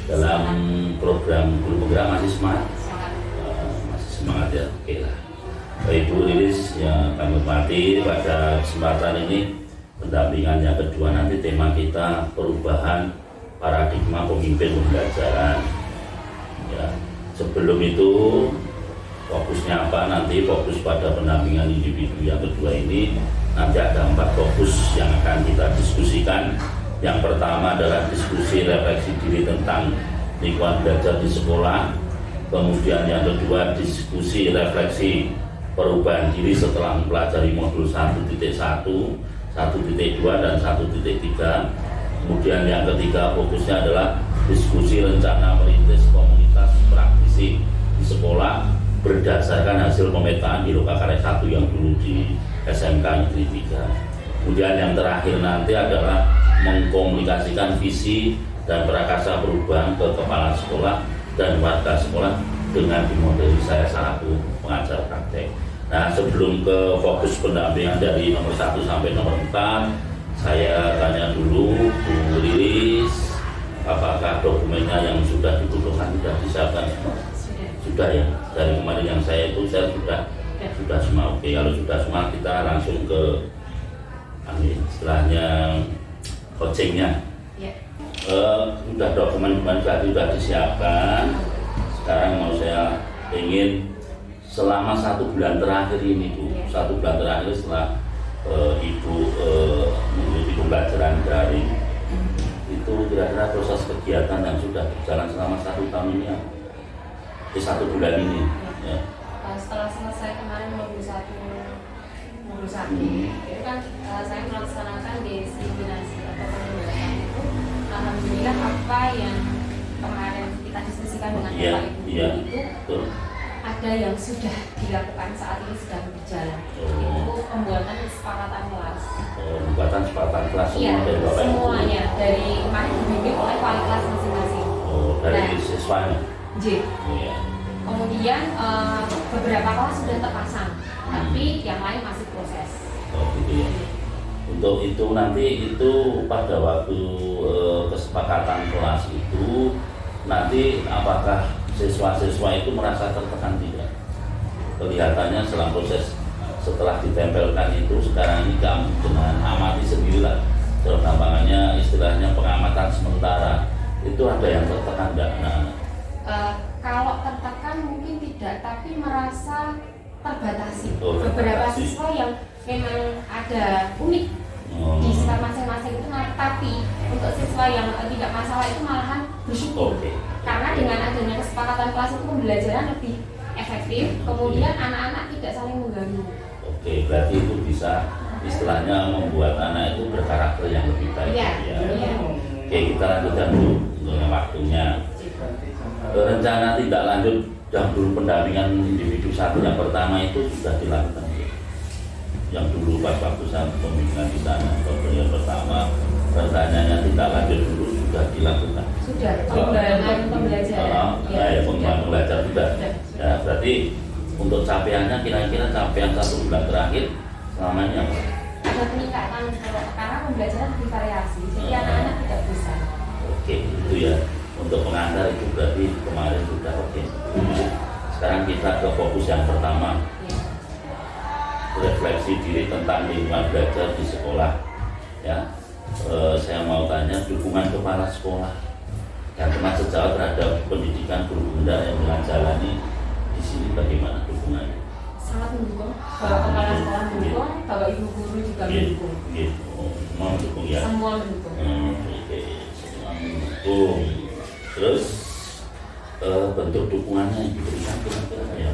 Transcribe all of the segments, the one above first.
dalam program guru penggerak masih semangat? Semangat. Masih semangat ya, oke lah. Ibu Lilis yang kami hormati, pada kesempatan ini pendampingan yang kedua nanti tema kita perubahan paradigma pemimpin pembelajaran. Ya, sebelum itu fokusnya apa, nanti fokus pada pendampingan individu yang kedua ini. Nanti ada 4 fokus yang akan kita diskusikan. Yang pertama adalah diskusi refleksi diri tentang lingkungan belajar di sekolah. Kemudian yang kedua diskusi refleksi perubahan diri setelah mempelajari modul 1.1, 1.2 dan 1.3. Kemudian yang ketiga fokusnya adalah diskusi rencana merintis komunitas praktisi di sekolah berdasarkan hasil pemetaan di Lokakarya 1 yang dulu di SMK Negeri 3. Kemudian yang terakhir nanti adalah mengkomunikasikan visi dan prakasa perubahan ke kepala sekolah dan warga sekolah dengan dimodeli saya selaku pengajar praktek. Nah, sebelum ke fokus pendampingan dari nomor 1 sampai nomor 4, saya tanya dulu Bu Lilis, apakah dokumennya yang sudah dibutuhkan sudah disiapkan semua? Sudah ya, dari kemarin yang saya itu saya sudah semua. Oke, kalau sudah semua kita langsung ke istilahnya coachingnya. Sudah dokumen-dokumen sudah disiapkan. Sekarang mau saya ingin selama 1 bulan terakhir ini Bu, 1 bulan terakhir setelah Ibu mengikuti pembelajaran daring, itu kira-kira proses kegiatan yang sudah berjalan selama 1 tahun ini ya? 1 bulan ini ya. Setelah selesai kemarin modul 1 itu kan saya melaksanakan diseminasi atau pembahasan itu. Alhamdulillah apa yang kemarin kita diskusikan dengan Bapak Ibu itu ada yang sudah dilakukan, saat ini sedang berjalan. Itu pembuatan kesepakatan kelas. Pembuatan kesepakatan kelas semua dari Bapak Ibu? Semuanya, dari kemarin dibimbing oleh wali kelas masing-masing. Dari siswanya? Iya. Kemudian beberapa kelas sudah terpasang, tapi yang lain masih proses. Gitu ya. Untuk itu nanti itu pada waktu kesepakatan kelas itu nanti apakah siswa-siswa itu merasa tertekan tidak? Kelihatannya setelah proses setelah ditempelkan itu sekarang ini kamu dengan amati sendirilah, terutama istilahnya pengamatan sementara itu ada yang tertekan tidak? Kalau tertekan mungkin tidak, tapi merasa terbatasi. Beberapa Beberapa siswa yang memang ada unik di sekitar masing-masing itu, tapi untuk siswa yang tidak masalah itu malahan bersyukur. Karena dengan adanya kesepakatan kelas itu pembelajaran lebih efektif, kemudian anak-anak tidak saling mengganggu. Berarti itu bisa istilahnya membuat anak itu berkarakter yang lebih baik. Ya. Kita lanjutkan dulu dengan waktunya. Rencana tindak lanjut yang dulu pendampingan individu 1 yang pertama itu sudah dilakukan. Yang dulu pas waktu saya pembimbingan di sana, yang pertama rencananya tindak lanjut dulu sudah dilakukan. Sudah, pengembangan pembelajaran. Pengembangan pembelajaran sudah. Ya, berarti untuk capaiannya kira-kira capaian 1 bulan terakhir selama ini apa? Ada peningkatan karena pembelajaran bervariasi, jadi anak-anak tidak bosan. Itu ya. Untuk pengantar itu berarti kemarin sudah Sekarang kita ke fokus yang pertama. Refleksi diri tentang lingkungan belajar di sekolah. Ya, saya mau tanya dukungan kepala sekolah yang pernah sejauh terhadap pendidikan guru bunda yang menjalani di sini bagaimana dukungannya? Sangat mendukung. Bapak kepala sekolah mendukung, Bapak Ibu guru juga mendukung. Semua mendukung ya. Semua mendukung. Semua mendukung. Terus bentuk dukungannya yang diberikan kira-kira ya?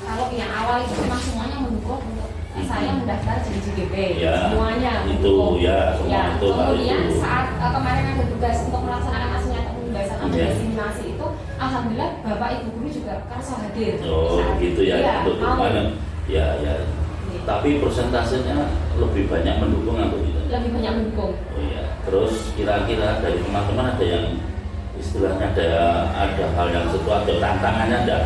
Kalau yang awal itu memang semuanya mendukung untuk saya mendaftar jadi JGP. Semuanya mendukung. Kemudian saat kemarin ada tugas untuk melaksanakan asesmen pembahasan atau diseminasi itu, alhamdulillah Bapak Ibu guru juga kerso hadir. Gitu ya. Untuk dukungan ya. Tapi persentasenya lebih banyak mendukung atau tidak? Lebih banyak mendukung. Terus kira-kira dari teman-teman ada yang istilahnya ada hal yang sesuatu tantangannya ada?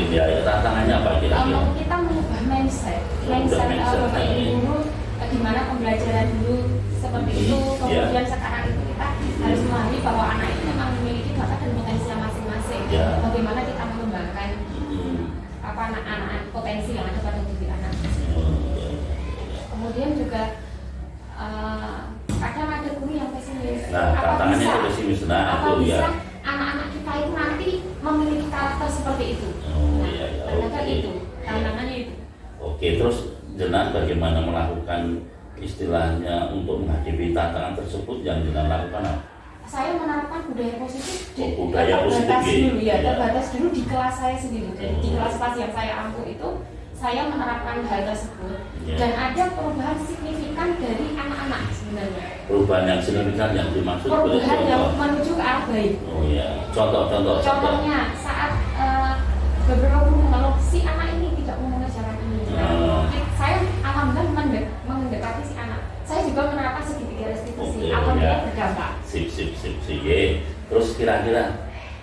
Ya, tantangannya apa kira-kira? Kita mengubah mindset Bapak Ibu guru, di mana pembelajaran dulu seperti itu, kemudian sekarang itu kita harus memahami bahwa anak itu anak-anak potensi yang ada pada diri anak. Kemudian juga kadang ada guru yang pesimis. Nah, tantangannya itu pesimis. Nah, apa itu bisa ya. anak-anak kita itu nanti memiliki karakter seperti itu? Oh, Nah, iya, iya. ternyata Oke. itu tantangannya itu. Oke, terus jenengan bagaimana melakukan istilahnya untuk menghadapi tantangan tersebut yang jenengan lakukan apa? Saya menerapkan budaya positif Budaya positif terbatas ya. dulu ya, Iya. terbatas dulu di kelas saya sendiri. Jadi di kelas-kelas yang saya ampuh itu saya menerapkan hal tersebut Iya. dan ada perubahan signifikan dari anak-anak sebenarnya. Perubahan yang signifikan yang dimaksud boleh Perubahan yang contoh? menuju ke arah baik. Oh iya, contoh. Contohnya saat beberapa guru mengeluh si anak ini tidak mau mengerjakan ini. Oh. Saya alhamdulillah mendekati si anak. Saya juga menerapkan segitiga restitusi. Oke, Alhamdulillah ya. berdampak. Sip. Ye. Terus kira-kira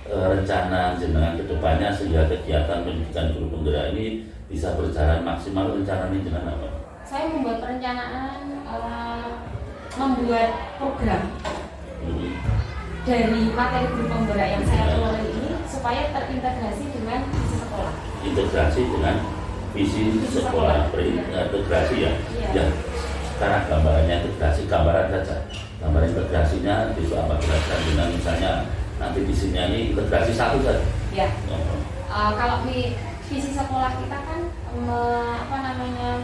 rencana jenengan kedepannya sehingga kegiatan pendidikan guru penggerak ini bisa berjalan maksimal, rencananya jenengan apa? Saya membuat perencanaan membuat program dari materi guru penggerak yang saya kelola ini supaya terintegrasi dengan visi sekolah. Integrasi dengan visi sekolah, integrasi ya. Iya. Ya, sekarang gambarannya integrasi, gambaran saja. Gambaran integrasinya besok apa kira-kira dengan misalnya nanti visinya ini integrasi satu saja. Ya. Oh. Kalau di visi sekolah kita kan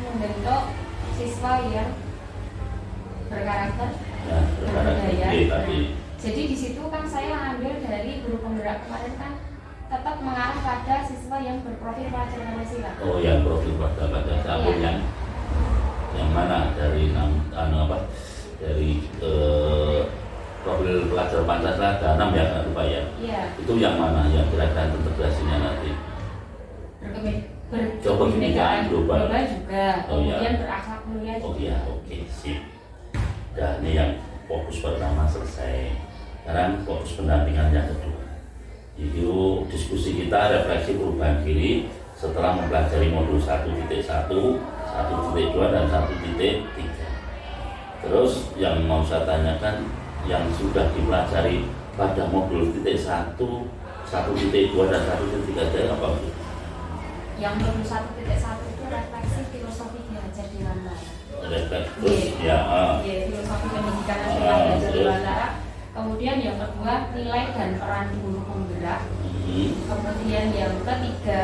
membentuk siswa yang berkarakter, Ya, berbudaya. tapi Jadi di situ kan saya ambil dari guru penggerak kemarin kan tetap mengarah pada siswa yang berprofil pelajar Pancasila. oh yang profil pada sabun Iya. yang mana dari dari profil pelajar Pancasila ada 6 ya kan lupa ya. Iya. Itu yang mana yang kira-kira integrasinya nanti? Berkebinekaan global. juga, Oh, iya. kemudian berakhlak mulia Oh juga. iya, oke, sip. Dan ini yang fokus pertama selesai. Sekarang fokus pendampingan yang kedua. Itu diskusi kita refleksi perubahan diri setelah mempelajari modul 1.1, 1.2 dan 1.3. Terus yang mau saya tanyakan yang sudah dipelajari pada modul 1, 1.2 dan 1.3 itu apa? Yang modul 1.1 itu refleksi filosofi belajar di Wandara. Terus ya, Filosofi pendidikan nasional belajar di terus? Wandara. Kemudian yang kedua nilai dan peran guru penggerak. Kemudian yang ketiga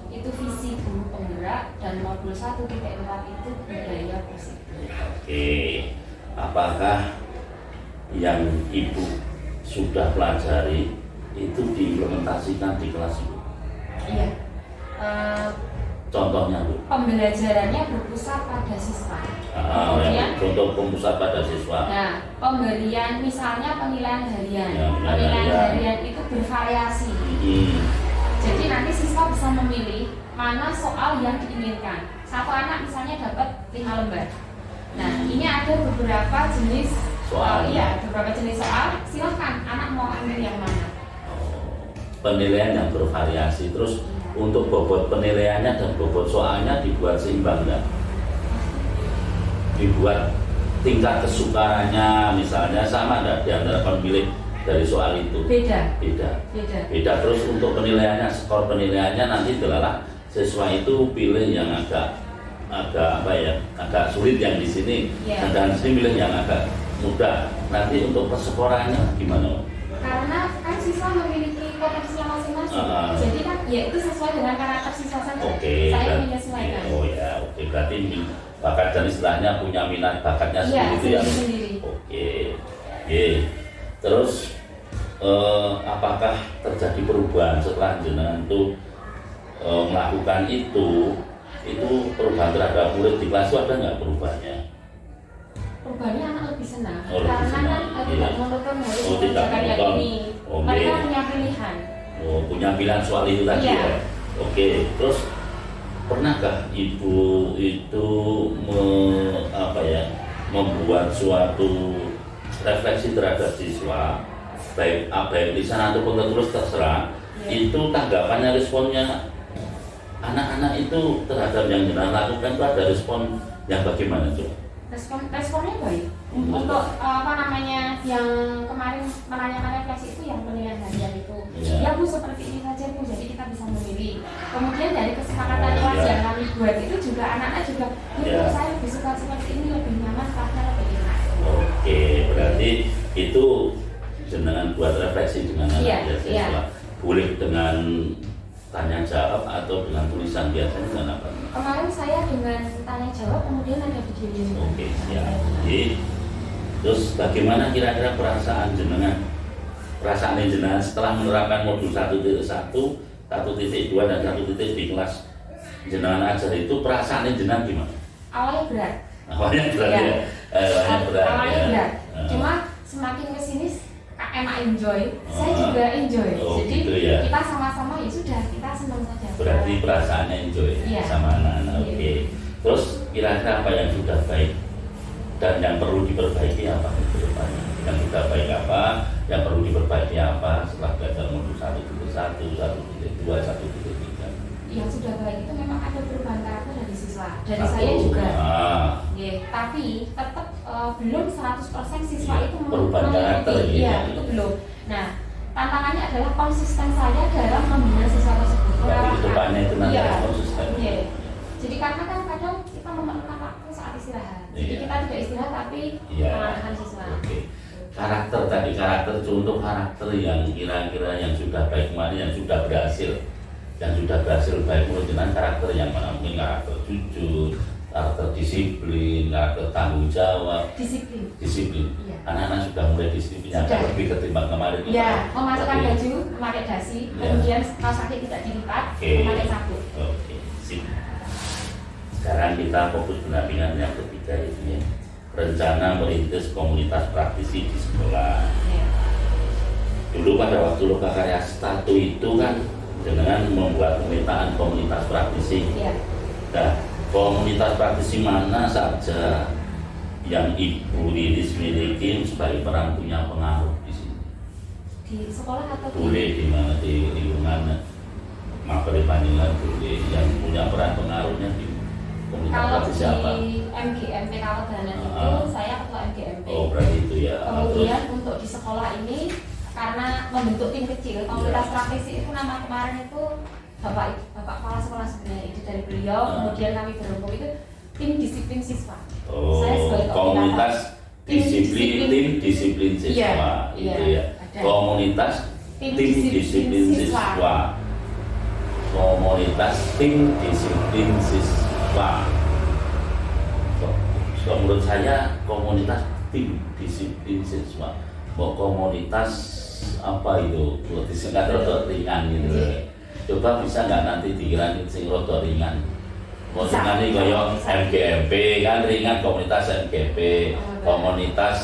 itu visi guru penggerak dan modul 1.4 itu budaya positif. Oke, apakah yang ibu sudah pelajari itu diimplementasikan di kelas ibu? Iya. Contohnya bu? Pembelajarannya berpusat pada siswa. Kemudian, contoh pemusat pada siswa. nah, pemberian misalnya penilaian harian. Ya, Penilaian harian itu bervariasi. Jadi nanti siswa bisa memilih mana soal yang diinginkan. Satu anak misalnya dapat 5 lembar. Nah, ini ada beberapa jenis Soal. beberapa jenis soal. Silahkan anak mau ambil yang mana. Penilaian yang bervariasi. Terus untuk bobot penilaiannya dan bobot soalnya dibuat seimbang nggak? Dibuat tingkat kesukarannya misalnya sama nggak di antara pemilih dari soal itu? Beda. Terus untuk penilaiannya, skor penilaiannya nanti adalah siswa itu pilih yang agak sulit yang di sini, dan di sini pilih yang agak mudah. Nanti untuk perskorannya gimana? Karena kan siswa memiliki potensinya masing-masing. Jadi kan ya itu sesuai dengan karakter siswa saja. Saya menyesuaikan. Oh ya, oke. Berarti bakat dan istilahnya punya minat bakatnya sendiri. Oke. Terus apakah terjadi perubahan setelah jenengan itu melakukan itu perubahan terhadap murid di kelas itu ada nggak perubahannya? Perubahannya anak lebih senang Lebih senang, kan tidak monoton harus mengerjakan yang ini. Mereka punya pilihan. Punya pilihan soal itu tadi. Iya. Ya? Oke. Terus pernahkah ibu itu membuat suatu refleksi terhadap siswa, baik lisan ataupun tertulis terserah, itu tanggapannya, responnya anak-anak itu terhadap yang jenengan lakukan itu ada respon yang bagaimana tuh? responnya baik. Untuk apa namanya yang kemarin menanyakan refleksi itu yang penilaian harian itu, ya Bu seperti ini saja Bu, jadi kita bisa memilih. Kemudian dari kesepakatan kelas yang kami buat itu juga anak-anak juga, saya lebih suka seperti ini, lebih nyaman karena lebih enak. Oke, berarti itu dengan buat refleksi dengan anak siswa. Boleh dengan tanya jawab atau dengan tulisan biasanya dengan apa? Kemarin saya dengan tanya jawab, kemudian ada videonya. Oke, siap. Jadi, terus bagaimana kira-kira perasaan jenengan setelah menerapkan modul 1.1, 1.2 dan 1.3 di kelas jenengan ajar itu, perasaan jenengan gimana? Awalnya berat. Awalnya berat. Cuma semakin kesini enak enjoy, saya juga enjoy. Jadi gitu ya. kita sama-sama ya sudah, kita senang saja. Berarti perasaannya enjoy sama anak-anak. Oke. Terus kira-kira apa yang sudah baik dan yang perlu diperbaiki apa ke depannya? Yang sudah baik apa? Yang perlu diperbaiki apa setelah belajar modul 1.1, 1.2, 1.3? Yang sudah baik itu memang ada perubahan karakter dari siswa, dari saya juga. Tapi tetap belum 100% siswa itu perubahan karakter. Itu belum. Nah, tantangannya adalah konsisten saya dalam membina siswa tersebut. Berarti kedepannya itu nanti harus konsisten. Jadi karena kan kadang kita memerlukan waktu saat istirahat. Jadi kita tidak istirahat tapi mengarahkan siswa. Karakter tadi, contoh karakter yang kira-kira yang sudah baik kemarin, yang sudah berhasil baik menurut jenengan karakter yang mana? Mungkin karakter jujur, karakter disiplin, karakter tanggung jawab. Disiplin. Anak-anak sudah mulai disiplinnya lebih ketimbang kemarin. Memasukkan baju, memakai dasi, kemudian kaos kaki tidak dilipat, memakai sabuk. Sip. Sekarang kita fokus pendampingan yang ketiga itu ya. Rencana merintis komunitas praktisi di sekolah. Dulu pada waktu Loka Karya 1 itu kan dengan membuat pemetaan komunitas praktisi. Nah, komunitas praktisi mana saja yang Ibu Lilis miliki sebagai peran punya pengaruh di sini? Di sekolah atau boleh di mana, di lingkungan materi panggilan boleh, yang punya peran pengaruhnya di komunitas praktisi apa? Kalau di MGMP kalau Danan itu saya ketua MGMP. Berarti itu ya. Kemudian untuk di sekolah ini karena membentuk tim kecil, komunitas praktisi itu nama kemarin itu Bapak Kepala Sekolah sebenarnya itu dari beliau, kemudian kami berhubung itu tim disiplin siswa. Saya sebagai komunitas tim disiplin siswa itu ya. Komunitas tim disiplin siswa. Komunitas tim disiplin siswa. Menurut saya komunitas tim disiplin siswa. Komunitas apa itu? Disingkat rada ringan gitu. Coba bisa nggak nanti dikira sing rada ringan? Maksudnya ini kayak MGMP kan ringan, komunitas MGMP, komunitas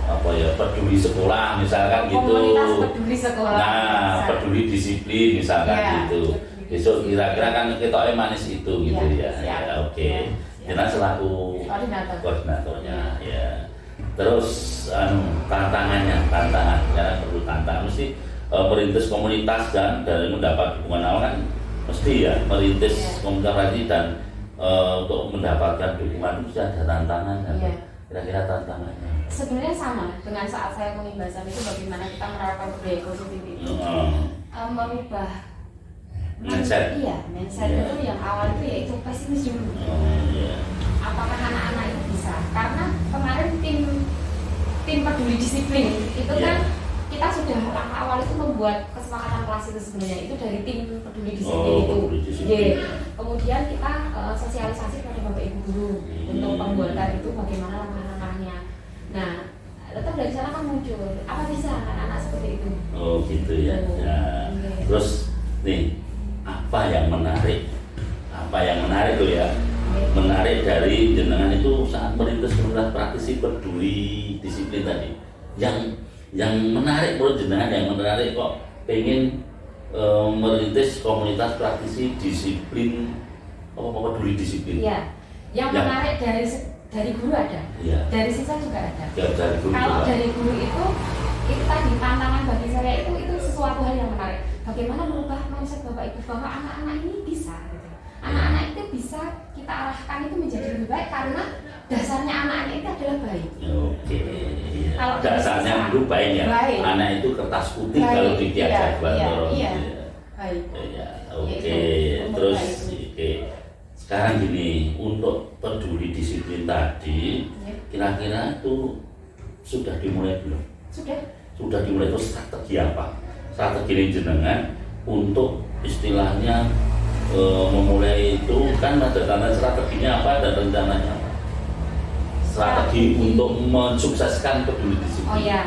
apa ya, peduli sekolah misalkan gitu. Komunitas peduli sekolah. Nah, peduli disiplin misalkan gitu. Besok kira-kira kan kita manis itu gitu ya. Oke. Kita selaku koordinatornya ya. Terus tantangan karena perlu tantangan mesti merintis komunitas dan dari mendapat dukungan awal kan mesti ya merintis komunitas lagi dan untuk mendapatkan dukungan itu ada tantangan. Kira-kira tantangannya sebenarnya sama dengan saat saya pembebasan itu, bagaimana kita menerapkan budaya positif itu merubah mindset. Mindset itu yang awal itu yaitu pesimis dulu. Apakah anak-anak itu bisa? Karena kemarin tim peduli disiplin itu kan kita sudah langkah awal itu membuat kesepakatan kelas itu sebenarnya itu dari tim peduli disiplin itu. Kemudian kita sosialisasi kepada Bapak Ibu guru untuk pembuatan itu bagaimana langkah-langkahnya. Nah, tetap dari sana kan muncul apa bisa anak-anak seperti itu. Gitu ya. Terus nih apa yang menarik tuh ya? Menarik dari jenengan itu saat merintis komunitas praktisi peduli disiplin tadi. Yang menarik menurut jenengan, yang menarik kok pengen merintis komunitas praktisi disiplin peduli disiplin. Yang menarik dari guru ada, dari siswa juga ada. Kalau dari guru itu tadi tantangan bagi saya itu sesuatu hal yang menarik. Bagaimana merubah mindset Bapak Ibu bahwa anak-anak ini bisa. anak-anak itu bisa kita arahkan itu menjadi lebih baik karena dasarnya anak-anak itu adalah baik. Oke. Kalau Dasarnya bisa, dulu baik ya. baik. Anak itu kertas putih Baik, kalau diajak iya, iya, iya. Iya. Baik. Ya, Ya, oke. itu, Terus baik. oke. Sekarang gini, untuk peduli disiplin tadi, Ya. kira-kira itu sudah dimulai belum? Sudah dimulai. Terus strategi apa? Strategi ini jenengan untuk istilahnya memulai itu kan ada tanda strateginya apa dan rencananya apa? Strategi untuk mensukseskan peduli disiplin. Oh ya,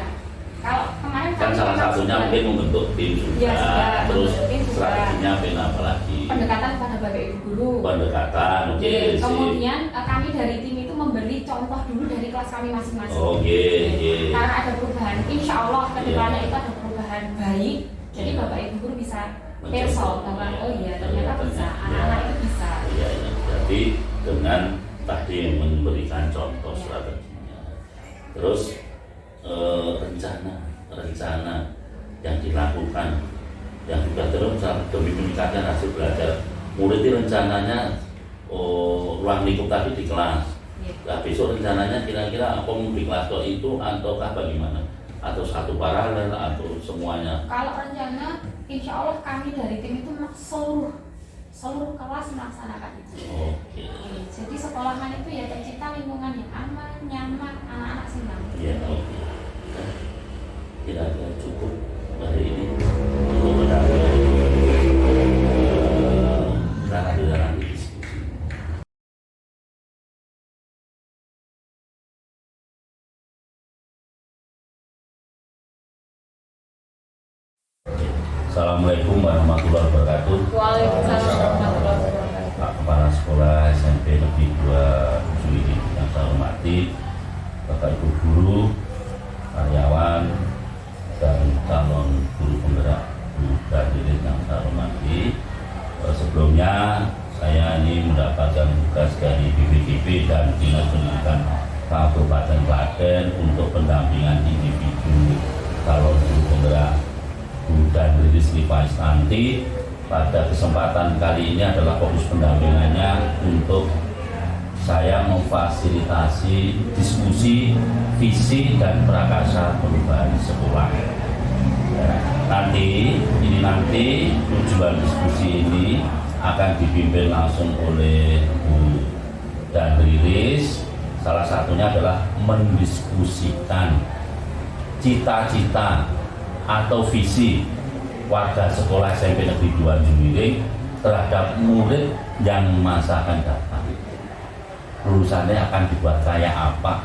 kalau kemarin Kan salah satunya mungkin membentuk tim juga, Ya, sudah, terus membentuk tim juga. strateginya apa lagi? pendekatan pada bapak ibu guru. Pendekatan, oke. Jadi, sip. kemudian kami dari tim itu memberi contoh dulu dari kelas kami masing-masing. Oke, oke. Karena ada perubahan, insya Allah kedepannya itu ada perubahan baik. Jadi Iya. bapak ibu guru bisa Mencontoh. perso bahwa oh iya ternyata bisa, anak-anak itu bisa. Iya, iya. Jadi dengan tadi memberikan contoh strateginya, terus rencana yang dilakukan, yang juga terus demi meningkatkan hasil belajar murid itu rencananya ruang lingkup tadi di kelas. Iya. Nah, besok rencananya kira-kira apa di kelas itu ataukah bagaimana? Atau satu paralel atau semuanya? Kalau rencana, insya Allah kami dari tim itu seluruh kelas melaksanakan itu. Oke. Jadi sekolahan itu ya tercipta lingkungan yang aman, nyaman, anak-anak senang. Iya, oke. Kira-kira cukup hari ini untuk mendapat kita nanti diskusi. Assalamualaikum warahmatullahi wabarakatuh. Waalaikumsalam warahmatullahi wabarakatuh. Pak Kepala Sekolah SMP Negeri 27 ini yang saya hormati, Bapak Ibu guru, karyawan, dan calon guru penggerak hadirin yang saya hormati. Sebelumnya saya ini mendapatkan tugas dari BPDB dan Dinas Pendidikan Kabupaten Klaten untuk pendampingan individu calon guru penggerak dan Riris Lipa Istanti. Pada kesempatan kali ini adalah fokus pendampingannya untuk saya memfasilitasi diskusi visi dan prakarsa perubahan sekolah. Nanti tujuan diskusi ini akan dipimpin langsung oleh Bu dan Riris. Salah satunya adalah mendiskusikan cita-cita atau visi warga sekolah SMP Negeri 2 Jumiring terhadap murid yang masa akan datang. Lulusannya akan dibuat kayak apa?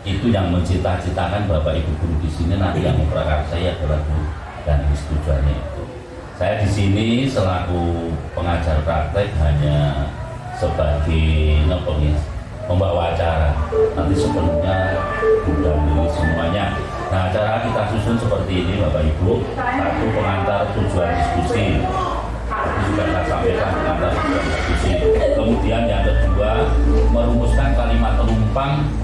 Itu yang mencita-citakan Bapak Ibu guru di sini. Nanti yang memprakarsa saya adalah guru dan tujuannya itu. Saya di sini selaku pengajar praktek hanya sebagai pembawa acara. Nanti sebelumnya sudah dari semuanya. Nah, acara kita susun seperti ini Bapak Ibu. Satu, pengantar tujuan diskusi. Itu sudah saya sampaikan, pengantar tujuan diskusi. Kemudian yang kedua, merumuskan kalimat penumpang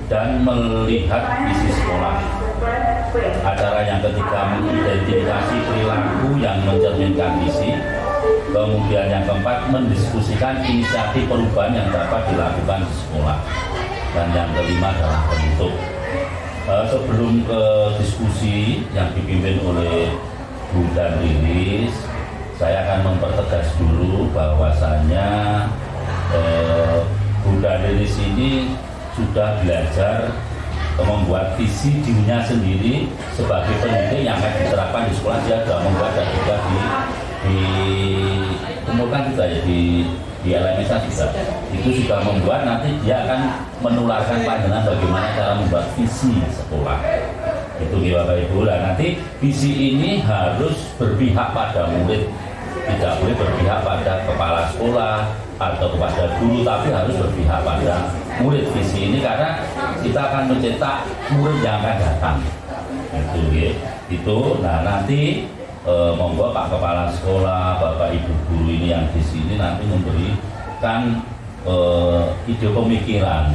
dan melihat visi sekolah. Acara yang ketiga, mengidentifikasi perilaku yang mencerminkan visi. Kemudian yang keempat, mendiskusikan inisiatif perubahan yang dapat dilakukan di sekolah. Dan yang kelima adalah bentuk. Sebelum ke diskusi yang dipimpin oleh Bu dan Riris, saya akan mempertegas dulu bahwasannya Bu dan Riris ini sudah belajar membuat visi dirinya sendiri sebagai pendidik yang akan diterapkan di sekolah. Dia sudah membuat dan juga diumumkan juga ya di LMSA juga. Itu sudah membuat, nanti dia akan menularkan pandangan bagaimana cara membuat visi sekolah. Itu ya Bapak Ibu. Nah, nanti visi ini harus berpihak pada murid, tidak boleh berpihak pada kepala sekolah atau kepada guru, tapi harus berpihak pada murid. Visi ini karena kita akan mencetak murid yang akan datang. Itu ya. Itu. Nah, nanti monggo Pak Kepala Sekolah, Bapak Ibu guru ini yang di sini nanti memberikan ide pemikiran.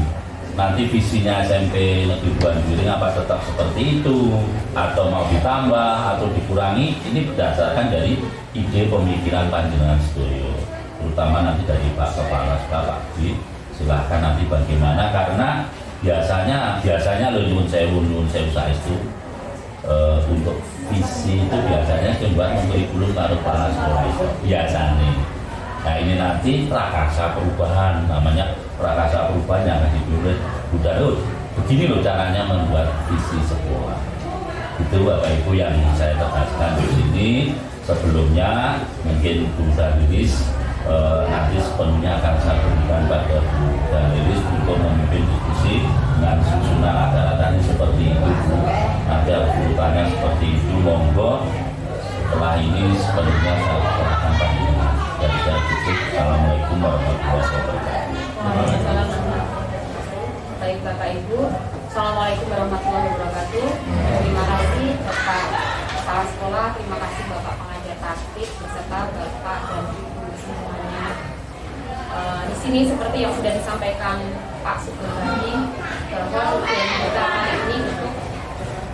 Nanti visinya SMP Negeri 2 Jumiring apa tetap seperti itu atau mau ditambah atau dikurangi, ini berdasarkan dari ide pemikiran panjenengan sedoyo. terutama nanti dari Pak Kepala Sekolah Pak Di, silahkan nanti bagaimana, karena biasanya nyuwun sewu saestu untuk visi itu biasanya coba kurikulum karo kepala sekolah itu biasanya. Nah ini nanti prakarsa perubahan, namanya prakarsa perubahan yang akan ditulis udah begini loh caranya membuat visi sekolah. Itu Bapak Ibu yang saya tegaskan di sini. Sebelumnya mungkin Bu Danilis nanti sepenuhnya akan saya berikan pada Bu Danilis untuk memimpin diskusi dengan susunan acara tadi seperti itu. Ada urutannya seperti itu, monggo. Setelah ini sepenuhnya saya serahkan panjenengan. Dari saya tutup. Assalamualaikum warahmatullahi wabarakatuh. Baik Bapak Ibu, Assalamualaikum warahmatullahi wabarakatuh. Terima kasih Bapak Kepala Sekolah, terima kasih Bapak Pengajar Taktik beserta Bapak dan Ibu semuanya. Di sini seperti yang sudah disampaikan Pak Sugeng tadi, bahwa tujuan kita kali ini untuk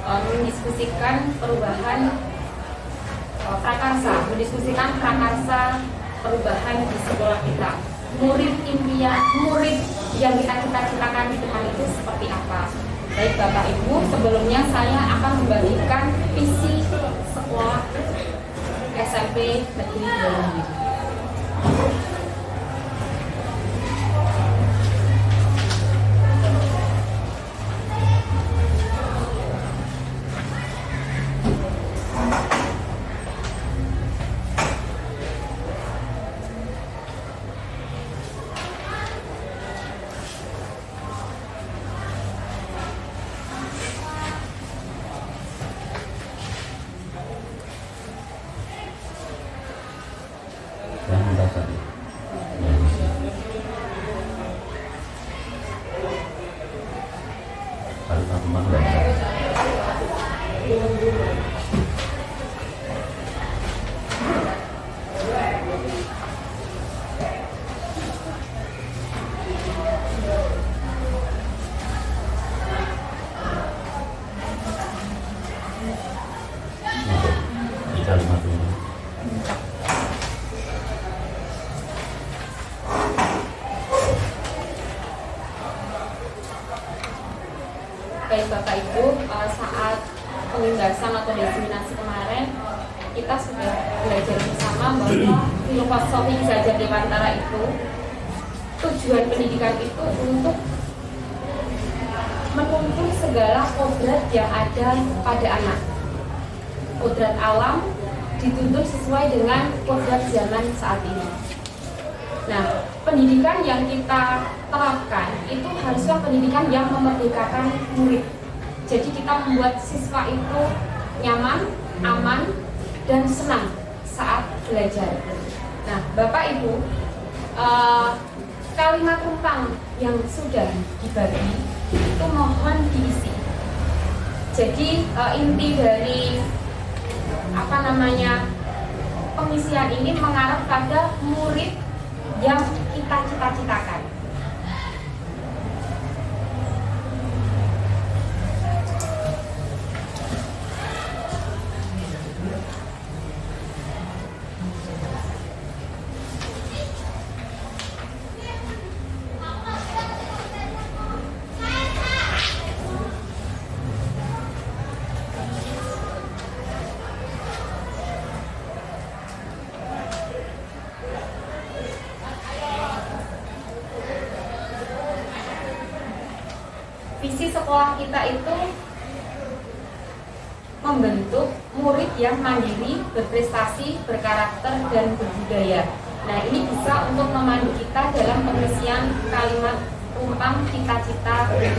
mendiskusikan perubahan prakarsa, mendiskusikan prakarsa perubahan di sekolah kita. Murid impian, murid yang kita cita-citakan di depan itu seperti apa? Baik Bapak Ibu, sebelumnya saya akan membagikan visi sekolah SMP Negeri Balawi. Baik Bapak Ibu, saat penindasan atau diseminasi kemarin kita sudah belajar bersama bahwa filosofi Zajar Dewantara itu, tujuan pendidikan itu untuk menuntut segala kodrat yang ada pada anak. Kodrat alam dituntut sesuai dengan kodrat zaman saat ini. Nah, pendidikan yang kita terapkan itu harusnya pendidikan yang memerdekakan murid. Jadi kita membuat siswa itu nyaman, aman, dan senang saat belajar. Nah, Bapak Ibu, kalimat tentang yang sudah dibagi itu mohon diisi. Jadi inti dari pengisian ini mengarah pada murid yang kita cita-citakan. Visi sekolah kita itu membentuk murid yang mandiri, berprestasi, berkarakter, dan berbudaya. Nah, ini bisa untuk memandu kita dalam pengisian kalimat tentang cita-cita murid.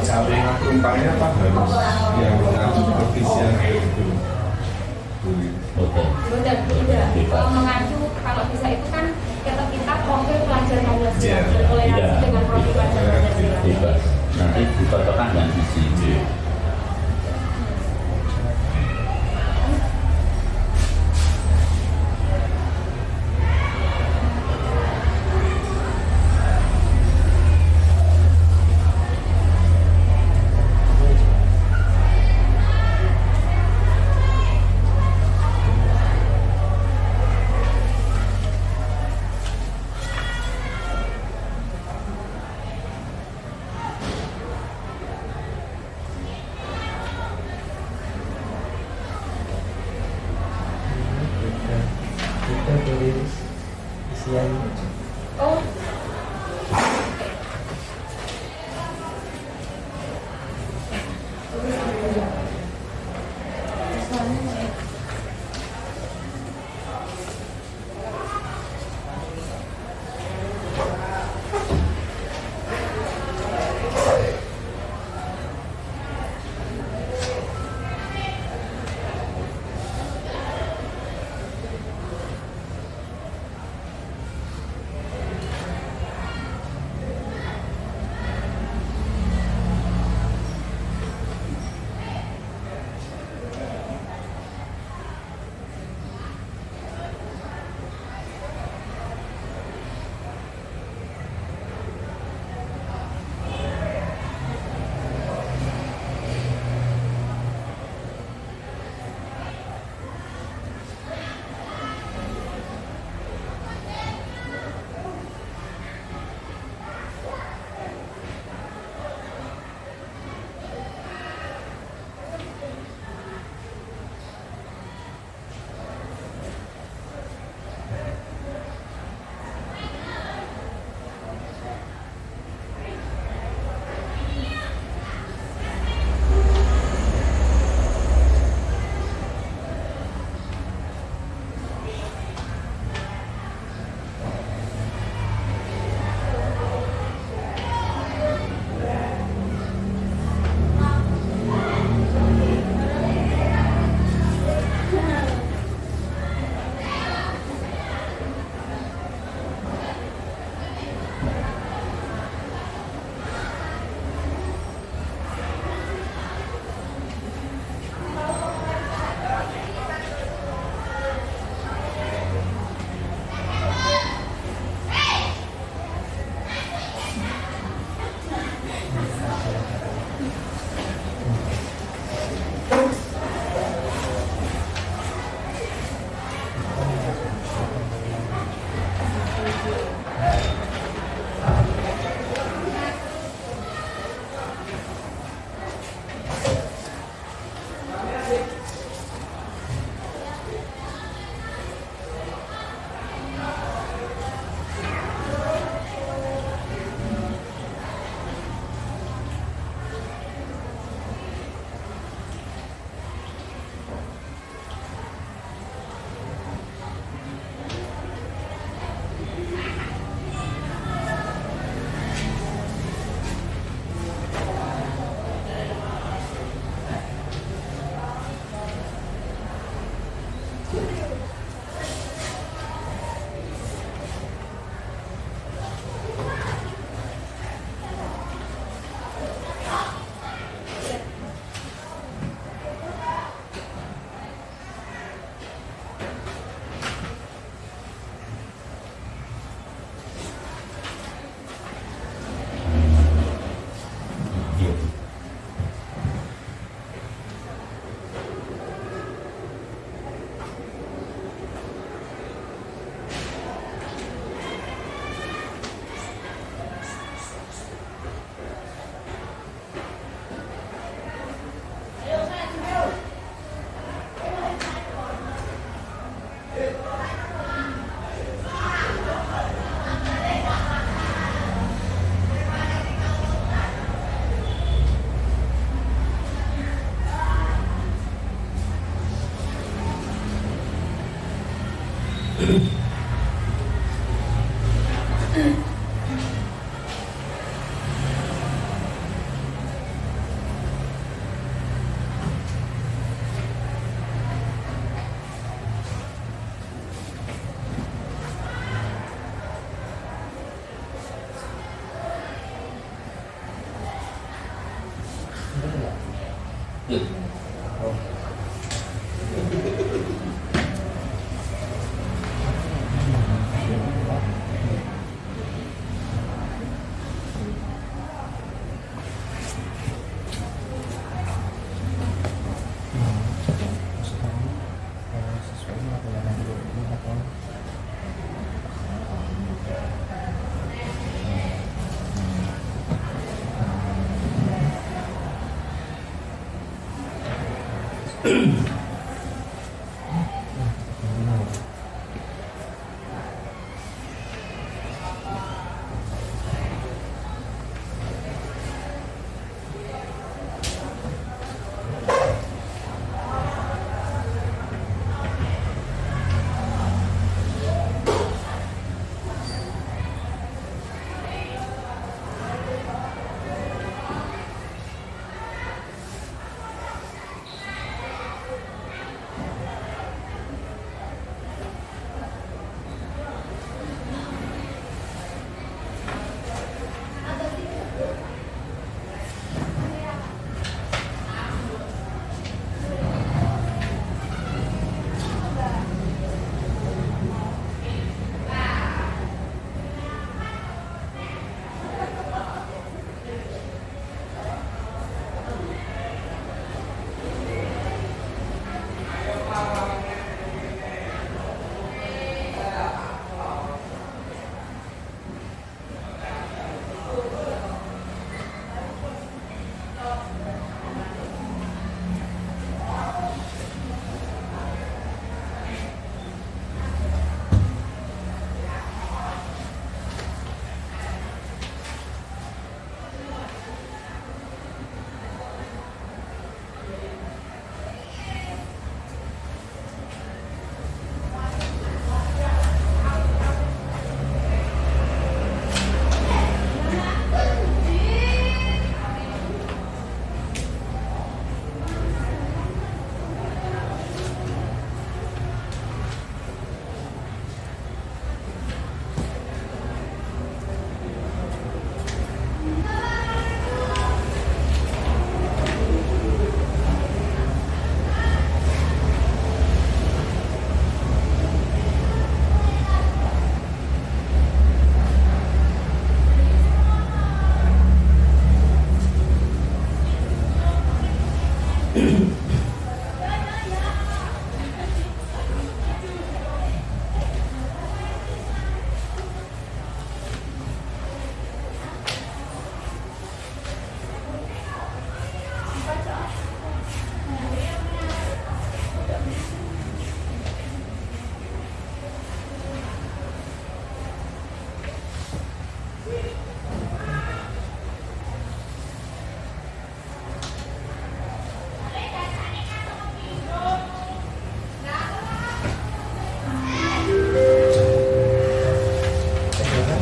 Samping tumpangnya apa harus yang mengacu provisian itu? Kalau mengacu, kalau bisa itu kan kita profil pelajar Pancasila, bertoleransi dengan profil pelajar Pancasila. Nanti dicocokkan dengan visi. kasihan. Oh,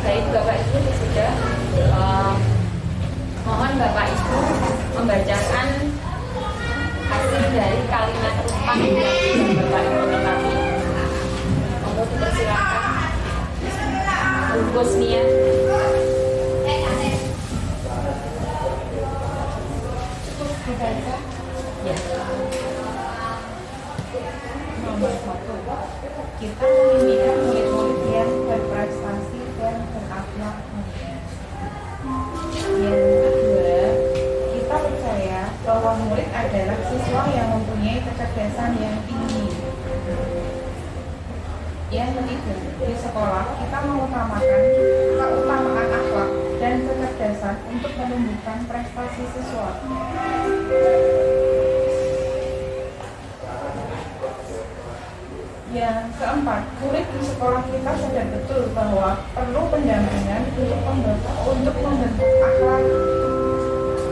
baik Bapak Ibu sudah mohon Bapak Ibu membacakan hasil dari kalimat rumpang yang Bapak Ibu lengkapi. Monggo dipersilakan Bu Gusnia. Ya. Nomor 1, kita menginginkan murid-murid yang berprestasi dan berakhlak mulia. Yang kedua, kita percaya bahwa murid adalah siswa yang mempunyai kecerdasan yang tinggi. Yang ketiga, di sekolah kita mengutamakan keutamaan akhlak dan kecerdasan untuk menumbuhkan prestasi siswa. Yang keempat, murid di sekolah kita sadar betul bahwa perlu pendampingan untuk membentuk akhlak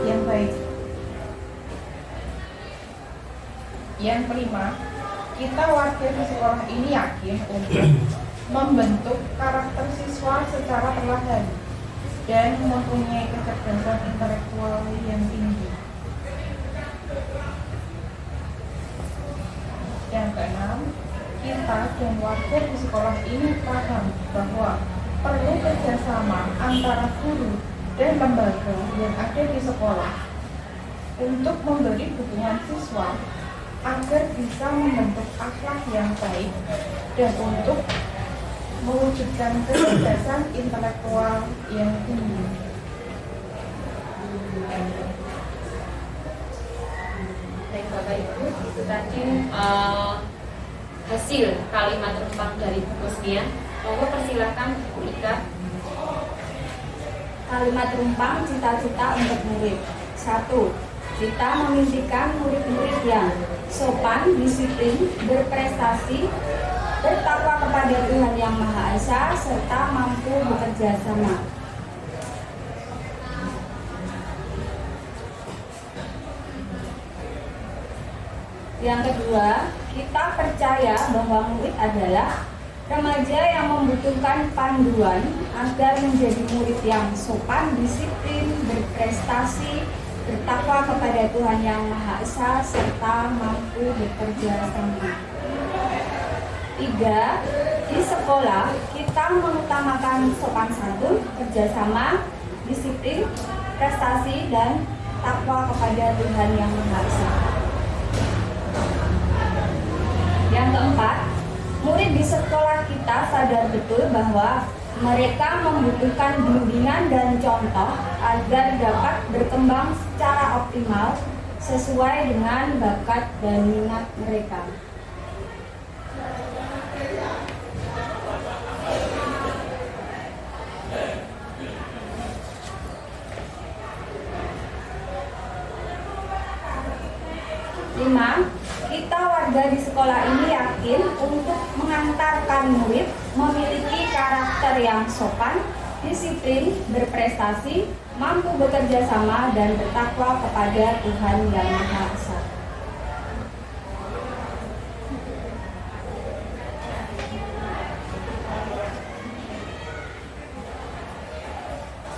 yang baik. Yang kelima, kita warga di sekolah ini yakin untuk membentuk karakter siswa secara perlahan dan mempunyai kecerdasan intelektual yang tinggi. Yang keenam, kita dan warga di sekolah ini paham bahwa perlu kerjasama antara guru dan lembaga yang ada di sekolah untuk memberi dukungan siswa agar bisa membentuk akhlak yang baik dan untuk mewujudkan kecerdasan intelektual yang tinggi. Baik Bapak Ibu, itu tadi hasil kalimat rumpang dari Bu Gusnia. Monggo persilakan Bu Ika. Kalimat rumpang cita-cita untuk murid. 1. Kita memimpikan murid-murid yang sopan, disiplin, berprestasi, bertakwa kepada Tuhan Yang Maha Esa, serta mampu bekerja sama. Yang kedua, kita percaya bahwa murid adalah remaja yang membutuhkan panduan agar menjadi murid yang sopan, disiplin, berprestasi, bertakwa kepada Tuhan Yang Maha Esa, serta mampu bekerja sama. 3. Di sekolah kita mengutamakan sopan santun, kerjasama, disiplin, prestasi, dan takwa kepada Tuhan Yang Maha Esa. Yang keempat, murid di sekolah kita sadar betul bahwa mereka membutuhkan bimbingan dan contoh agar dapat berkembang secara optimal sesuai dengan bakat dan minat mereka. Lima, kita warga di sekolah ini yakin untuk mengantarkan murid memiliki karakter yang sopan, disiplin, berprestasi, mampu bekerja sama, dan bertakwa kepada Tuhan Yang Maha Esa.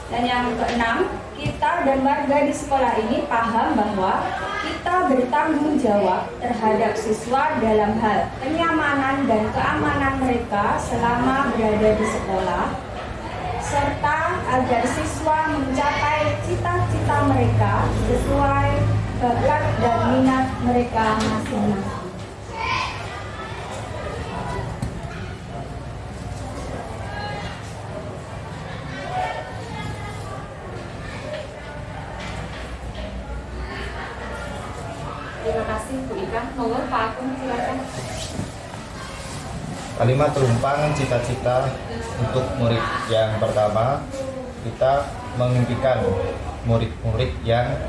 Dan yang keenam, kita dan warga di sekolah ini paham bahwa kita bertanggung jawab terhadap siswa dalam hal kenyamanan dan keamanan mereka selama berada di sekolah, serta agar siswa mencapai cita-cita mereka sesuai bakat dan minat mereka masing-masing. Terima kasih Bu Ika. Monggo Pak Agung silakan. Kalimat rumpang cita-cita untuk murid yang pertama, kita memimpikan murid-murid yang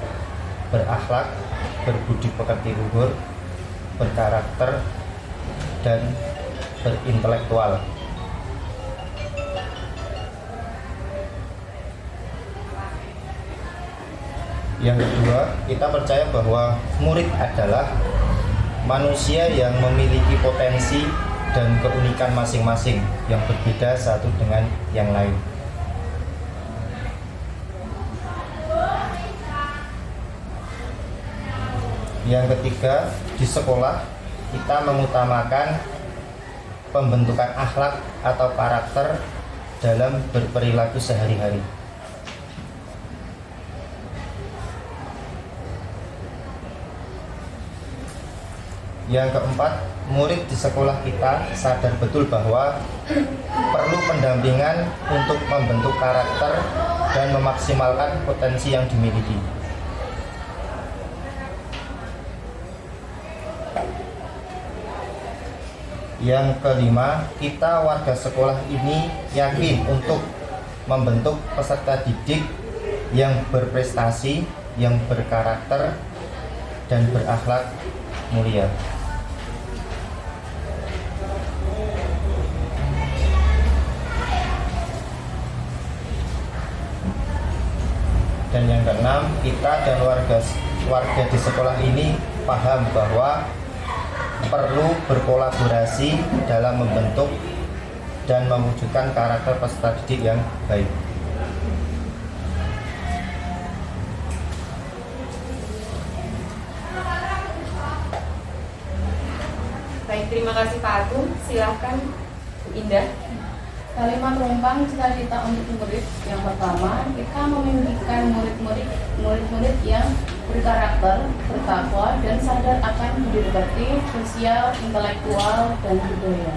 berakhlak, berbudi pekerti luhur, berkarakter, dan berintelektual. Yang kedua, kita percaya bahwa murid adalah manusia yang memiliki potensi dan keunikan masing-masing yang berbeda satu dengan yang lain. Yang ketiga, di sekolah kita mengutamakan pembentukan akhlak atau karakter dalam berperilaku sehari-hari. Yang keempat, murid di sekolah kita sadar betul bahwa perlu pendampingan untuk membentuk karakter dan memaksimalkan potensi yang dimiliki. Yang kelima, kita warga sekolah ini yakin untuk membentuk peserta didik yang berprestasi, yang berkarakter, dan berakhlak mulia. Dan yang keenam, kita dan warga di sekolah ini paham bahwa perlu berkolaborasi dalam membentuk dan mewujudkan karakter peserta didik yang baik. Baik, terima kasih Pak Agung. Silahkan Bu Indah. Kalimat rumpang cita-cita untuk murid. Yang pertama, kita memimpikan murid-murid yang berkarakter, bertakwa, dan sadar akan budi pekerti, sosial, intelektual, dan budaya.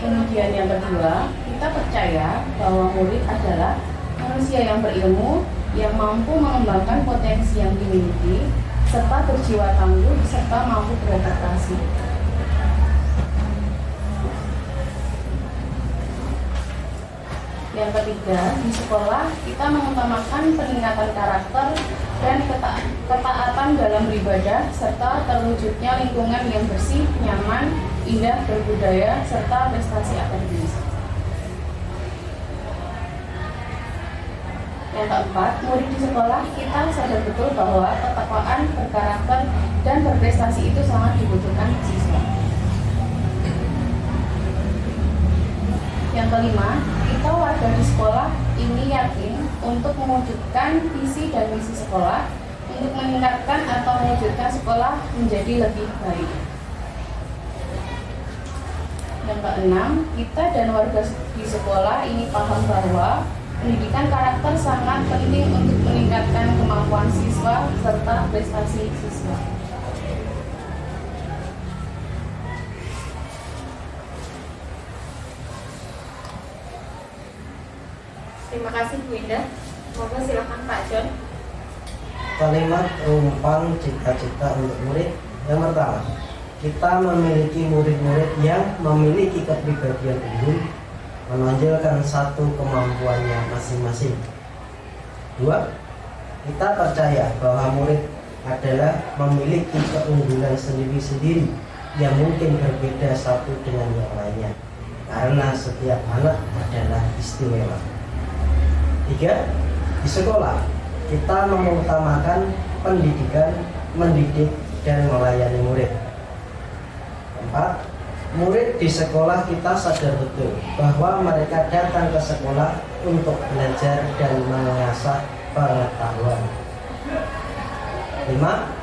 Kemudian yang kedua, kita percaya bahwa murid adalah manusia yang berilmu, yang mampu mengembangkan potensi yang dimiliki, serta berjiwa tangguh, serta mampu beradaptasi. Yang ketiga, di sekolah kita mengutamakan peningkatan karakter dan ketaatan dalam beribadah serta terwujudnya lingkungan yang bersih, nyaman, indah, berbudaya, serta prestasi akademis. Yang keempat, murid di sekolah kita sadar betul bahwa ketakwaan, berkarakter, dan berprestasi itu sangat dibutuhkan siswa. Yang kelima, kita warga di sekolah ini yakin untuk mewujudkan visi dan misi sekolah untuk meningkatkan atau mewujudkan sekolah menjadi lebih baik. Yang keenam, kita dan warga di sekolah ini paham bahwa pendidikan karakter sangat penting untuk meningkatkan kemampuan siswa serta prestasi siswa. Terima kasih Bu Indah. Monggo silakan Pak John. Kalimat rumpang cita-cita untuk murid. Yang pertama, kita memiliki murid-murid yang memiliki kepribadian unggul, menonjolkan satu kemampuannya masing-masing. Dua, kita percaya bahwa murid adalah memiliki keunggulan sendiri-sendiri yang mungkin berbeda satu dengan yang lainnya, karena setiap anak adalah istimewa. Tiga, di sekolah kita mengutamakan pendidikan, mendidik, dan melayani murid. Empat, murid di sekolah kita sadar betul bahwa mereka datang ke sekolah untuk belajar dan mengasah pengetahuan. Lima,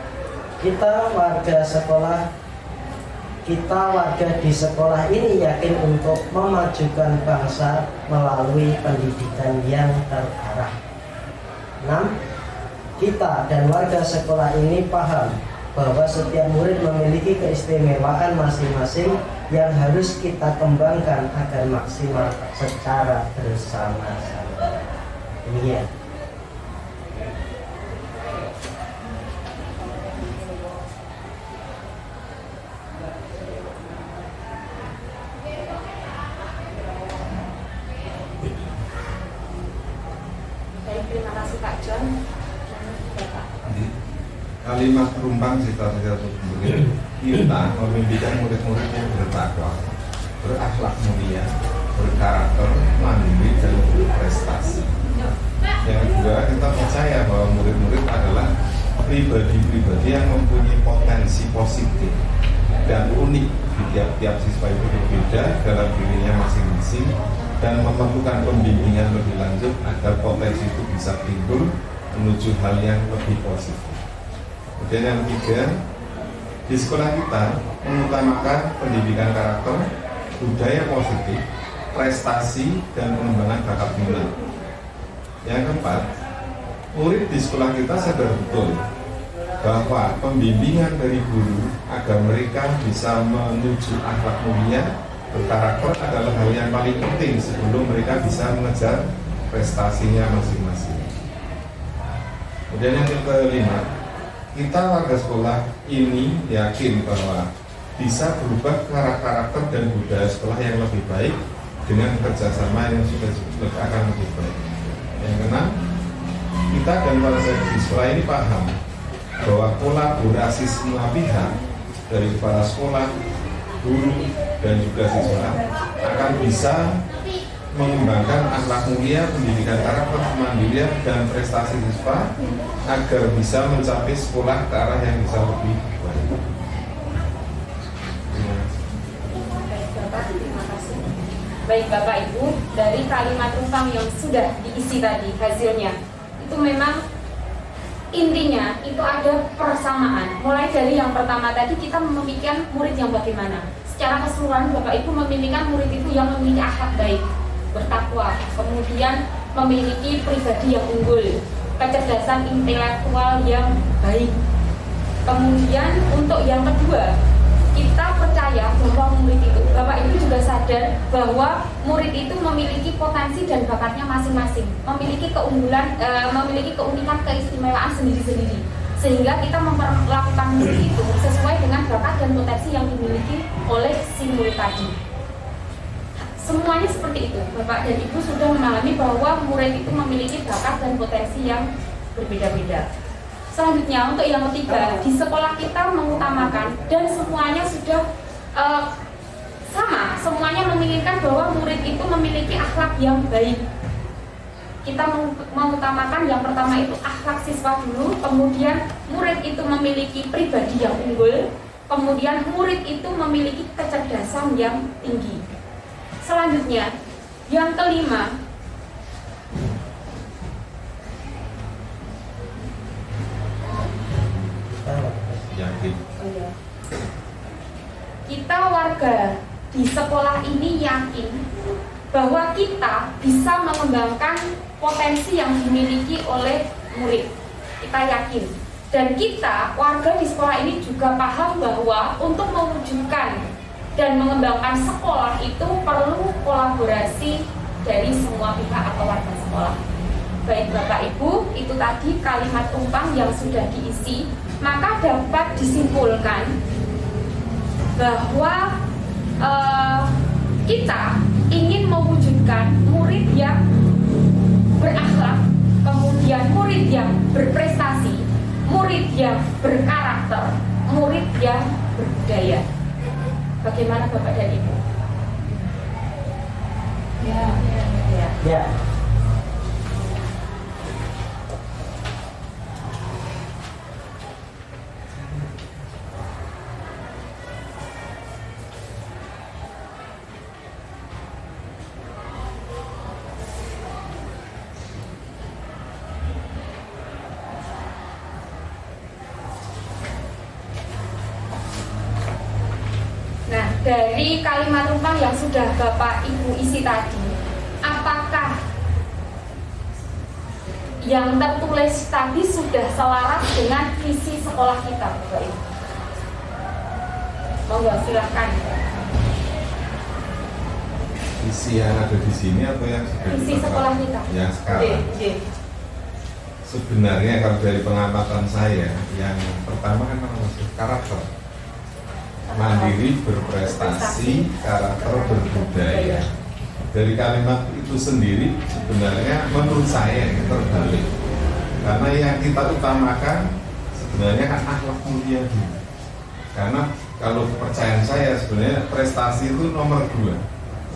kita warga di sekolah ini yakin untuk memajukan bangsa melalui pendidikan yang terarah. 6. Kita dan warga sekolah ini paham bahwa setiap murid memiliki keistimewaan masing-masing yang harus kita kembangkan agar maksimal secara bersama-sama. Demikian. Terima kasih Pak John. Kalimat rumpang cita-cita untuk murid, kita memimpikan murid-murid yang bertakwa, berakhlak mulia, berkarakter, mandiri, dan berprestasi. Yang kedua, kita percaya bahwa murid-murid adalah pribadi-pribadi yang mempunyai potensi positif dan unik. Di tiap-tiap siswa itu berbeda dalam dirinya masing-masing dan memerlukan pembimbingan lebih lanjut agar potensi itu bisa timbul menuju hal yang lebih positif. Kemudian yang ketiga, di sekolah kita mengutamakan pendidikan karakter, budaya positif, prestasi, dan pengembangan bakat minat. Yang keempat, murid di sekolah kita sadar betul bahwa pembimbingan dari guru agar mereka bisa menuju akhlak mulia berkarakter adalah hal yang paling penting sebelum mereka bisa mengejar prestasinya masing-masing. Kemudian yang kelima, kita warga sekolah ini yakin bahwa bisa berubah karakter dan budaya sekolah yang lebih baik dengan kerjasama yang sudah akan lebih baik. Yang keenam, kita dan para di sekolah ini paham bahwa kolaborasi semua pihak dari kepala sekolah, guru, dan juga siswa akan bisa mengembangkan akhlak mulia, pendidikan karakter, kemandirian, dan prestasi siswa agar bisa mencapai sekolah ke arah yang bisa lebih baik. Terima kasih. Baik Bapak Ibu, dari kalimat rumpang yang sudah diisi tadi hasilnya, itu memang intinya itu ada persamaan. Mulai dari yang pertama tadi kita memimpikan murid yang bagaimana. Secara keseluruhan Bapak Ibu memimpikan murid itu yang memiliki akhlak baik, bertakwa, kemudian memiliki pribadi yang unggul, kecerdasan intelektual yang baik. Kemudian untuk yang kedua, kita percaya bahwa murid itu, Bapak Ibu juga sadar bahwa murid itu memiliki potensi dan bakatnya masing-masing, memiliki keunggulan, memiliki keunikan, keistimewaan sendiri-sendiri, sehingga kita memperlakukan murid itu sesuai dengan bakat dan potensi yang dimiliki oleh si murid tadi. Semuanya seperti itu, Bapak dan Ibu sudah memahami bahwa murid itu memiliki bakat dan potensi yang berbeda-beda. Selanjutnya untuk yang ketiga, di sekolah kita mengutamakan dan semuanya sudah sama, semuanya menginginkan bahwa murid itu memiliki akhlak yang baik. Kita mengutamakan yang pertama itu akhlak siswa dulu, kemudian murid itu memiliki pribadi yang unggul, kemudian murid itu memiliki kecerdasan yang tinggi. Selanjutnya, yang kelima, kita warga di sekolah ini yakin bahwa kita bisa mengembangkan potensi yang dimiliki oleh murid. Kita yakin. Dan kita warga di sekolah ini juga paham bahwa untuk mewujudkan dan mengembangkan sekolah itu perlu kolaborasi dari semua pihak atau warga sekolah. Baik Bapak Ibu, itu tadi kalimat tumpang yang sudah diisi. Maka dapat disimpulkan bahwa kita ingin mewujudkan murid yang berakhlak, kemudian murid yang berprestasi, murid yang berkarakter, murid yang berbudaya. Bagaimana Bapak dan Ibu? Ya. Nah, dari kalimat tumpang yang sudah Bapak Ibu isi tadi, apakah yang tertulis tadi sudah selaras dengan visi sekolah kita, Bapak Ibu? Monggo silahkan. Visi yang ada di sini atau yang sudah Visi ditetapkan? sekolah kita. Yang sekarang. Sebenarnya kalau dari pengamatan saya, yang pertama kan karakter. Mandiri, berprestasi, karakter, berbudaya. Dari kalimat itu sendiri sebenarnya menurut saya terbalik. Karena yang kita utamakan sebenarnya kan akhlak mulia dulu. Karena kalau kepercayaan saya sebenarnya prestasi itu nomor 2.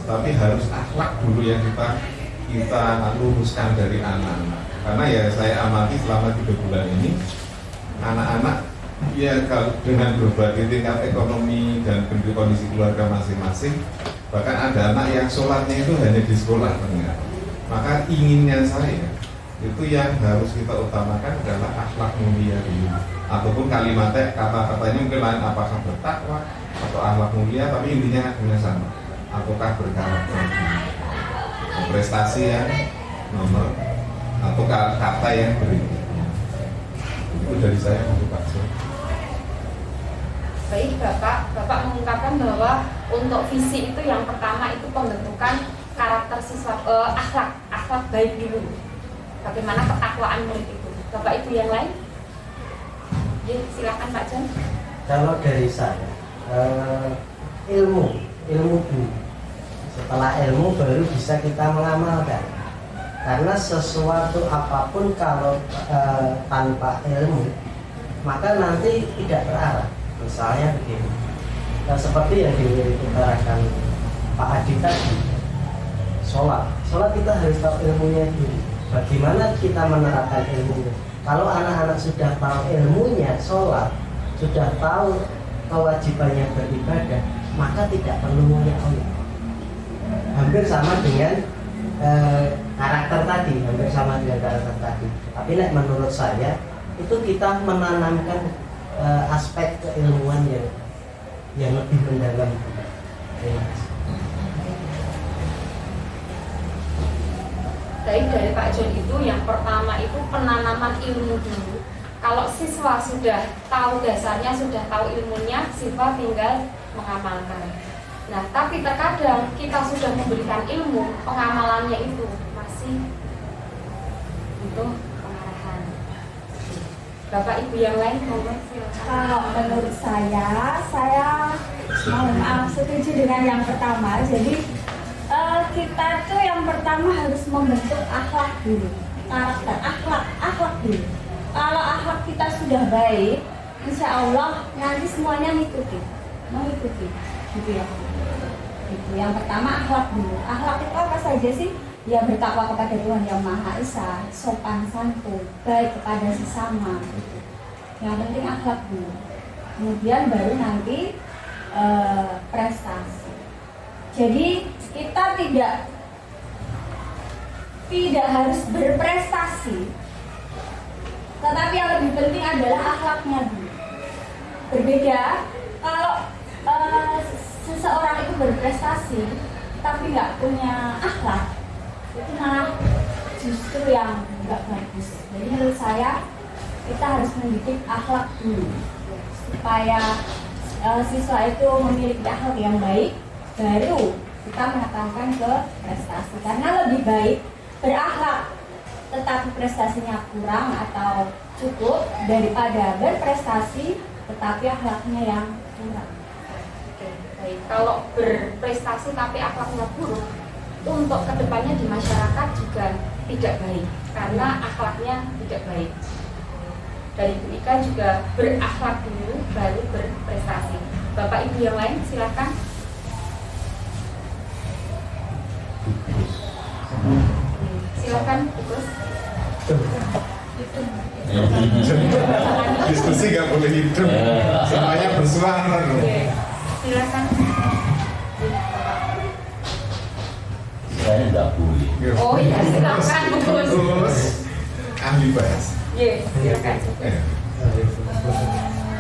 Tapi harus akhlak dulu yang kita luruskan dari anak-anak. Karena ya saya amati selama 3 bulan ini anak-anak ya kalau dengan berbagai tingkat ekonomi dan kondisi keluarga masing-masing, bahkan ada anak yang sholatnya itu hanya di sekolah ternyata. Maka inginnya saya itu yang harus kita utamakan adalah akhlak mulia dulu. Ataupun kalimatnya, kata-katanya mungkin lain, apakah bertakwa atau akhlak mulia, tapi intinya sama. Ataukah berkarakter dulu. Prestasi yang nomor atau kata yang berikut. Itu dari saya untuk Pak Jo. Baik Bapak mengungkapkan bahwa untuk visi itu yang pertama itu pembentukan karakter siswa, akhlak baik dulu. Bagaimana ketakwaan murid itu. Bapak Ibu yang lain? Ya, silakan Pak Jan. Kalau dari saya, ilmu dulu. Setelah ilmu baru bisa kita mengamalkan. Karena sesuatu apapun kalau tanpa ilmu, maka nanti tidak terarah. Misalnya begini, seperti yang diutarakan Pak Adi tadi, sholat kita harus tahu ilmunya dulu. Bagaimana kita menerapkan ilmunya? Kalau anak-anak sudah tahu ilmunya sholat, sudah tahu kewajibannya beribadah, maka tidak perlu ngoyak-ngoyak. Hampir sama dengan karakter tadi, Tapi menurut saya itu kita menanamkan aspek keilmuan yang lebih mendalam. Baik, dari Pak John itu yang pertama itu penanaman ilmu dulu. Kalau siswa sudah tahu dasarnya, sudah tahu ilmunya, siswa tinggal mengamalkan. Nah, tapi terkadang kita sudah memberikan ilmu, pengamalannya itu masih butuh pengarahan. Bapak Ibu yang lain monggo silakan. Kalau menurut saya mohon maaf setuju dengan yang pertama. Jadi kita tuh yang pertama harus membentuk akhlak dulu, karakter, akhlak dulu. Kalau akhlak kita sudah baik, insya Allah nanti semuanya mengikuti, gitu ya. Itu yang pertama akhlak dulu. Akhlak itu apa saja sih? Ya bertakwa kepada Tuhan Yang Maha Esa, sopan santun, baik kepada sesama. Gitu. Yang penting akhlak dulu. Kemudian baru nanti prestasi. Jadi kita tidak harus berprestasi, tetapi yang lebih penting adalah akhlaknya dulu. Berbeda kalau seseorang itu berprestasi tapi nggak punya akhlak, itu malah justru yang nggak bagus. Jadi menurut saya kita harus mendidik akhlak dulu supaya siswa itu memiliki akhlak yang baik, baru kita menekankan ke prestasi. Karena lebih baik berakhlak tetapi prestasinya kurang atau cukup daripada berprestasi tetapi akhlaknya yang kurang. Oke, baik. Kalau berprestasi tapi akhlaknya buruk, untuk kedepannya di masyarakat juga tidak baik karena akhlaknya tidak baik. Dari Bu Ika juga berakhlak dulu baru berprestasi. Bapak Ibu yang lain silakan. Silakan, Gus. Diskusi nggak boleh hidup, semuanya bersuara. Silakan. Saya nggak boleh. Oh iya, silakan, Gus. Terus ahli bahas. Iya, silakan.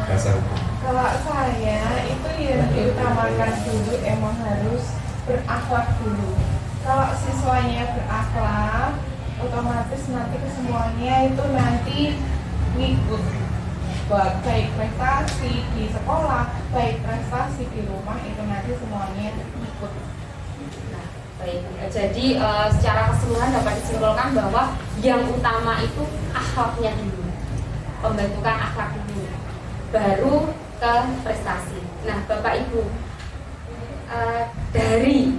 Dasar. Kalau saya itu yang diutamakan dulu emang harus berakhlak dulu. Kalau siswanya berakhlak, otomatis nanti kesemuanya itu nanti ngikut. Baik prestasi di sekolah, baik prestasi di rumah, itu nanti semuanya ikut. Nah, baik. Jadi secara keseluruhan dapat disimpulkan bahwa yang utama itu akhlaknya dulu, pembentukan akhlak dulu, baru ke prestasi. Nah, Bapak Ibu, dari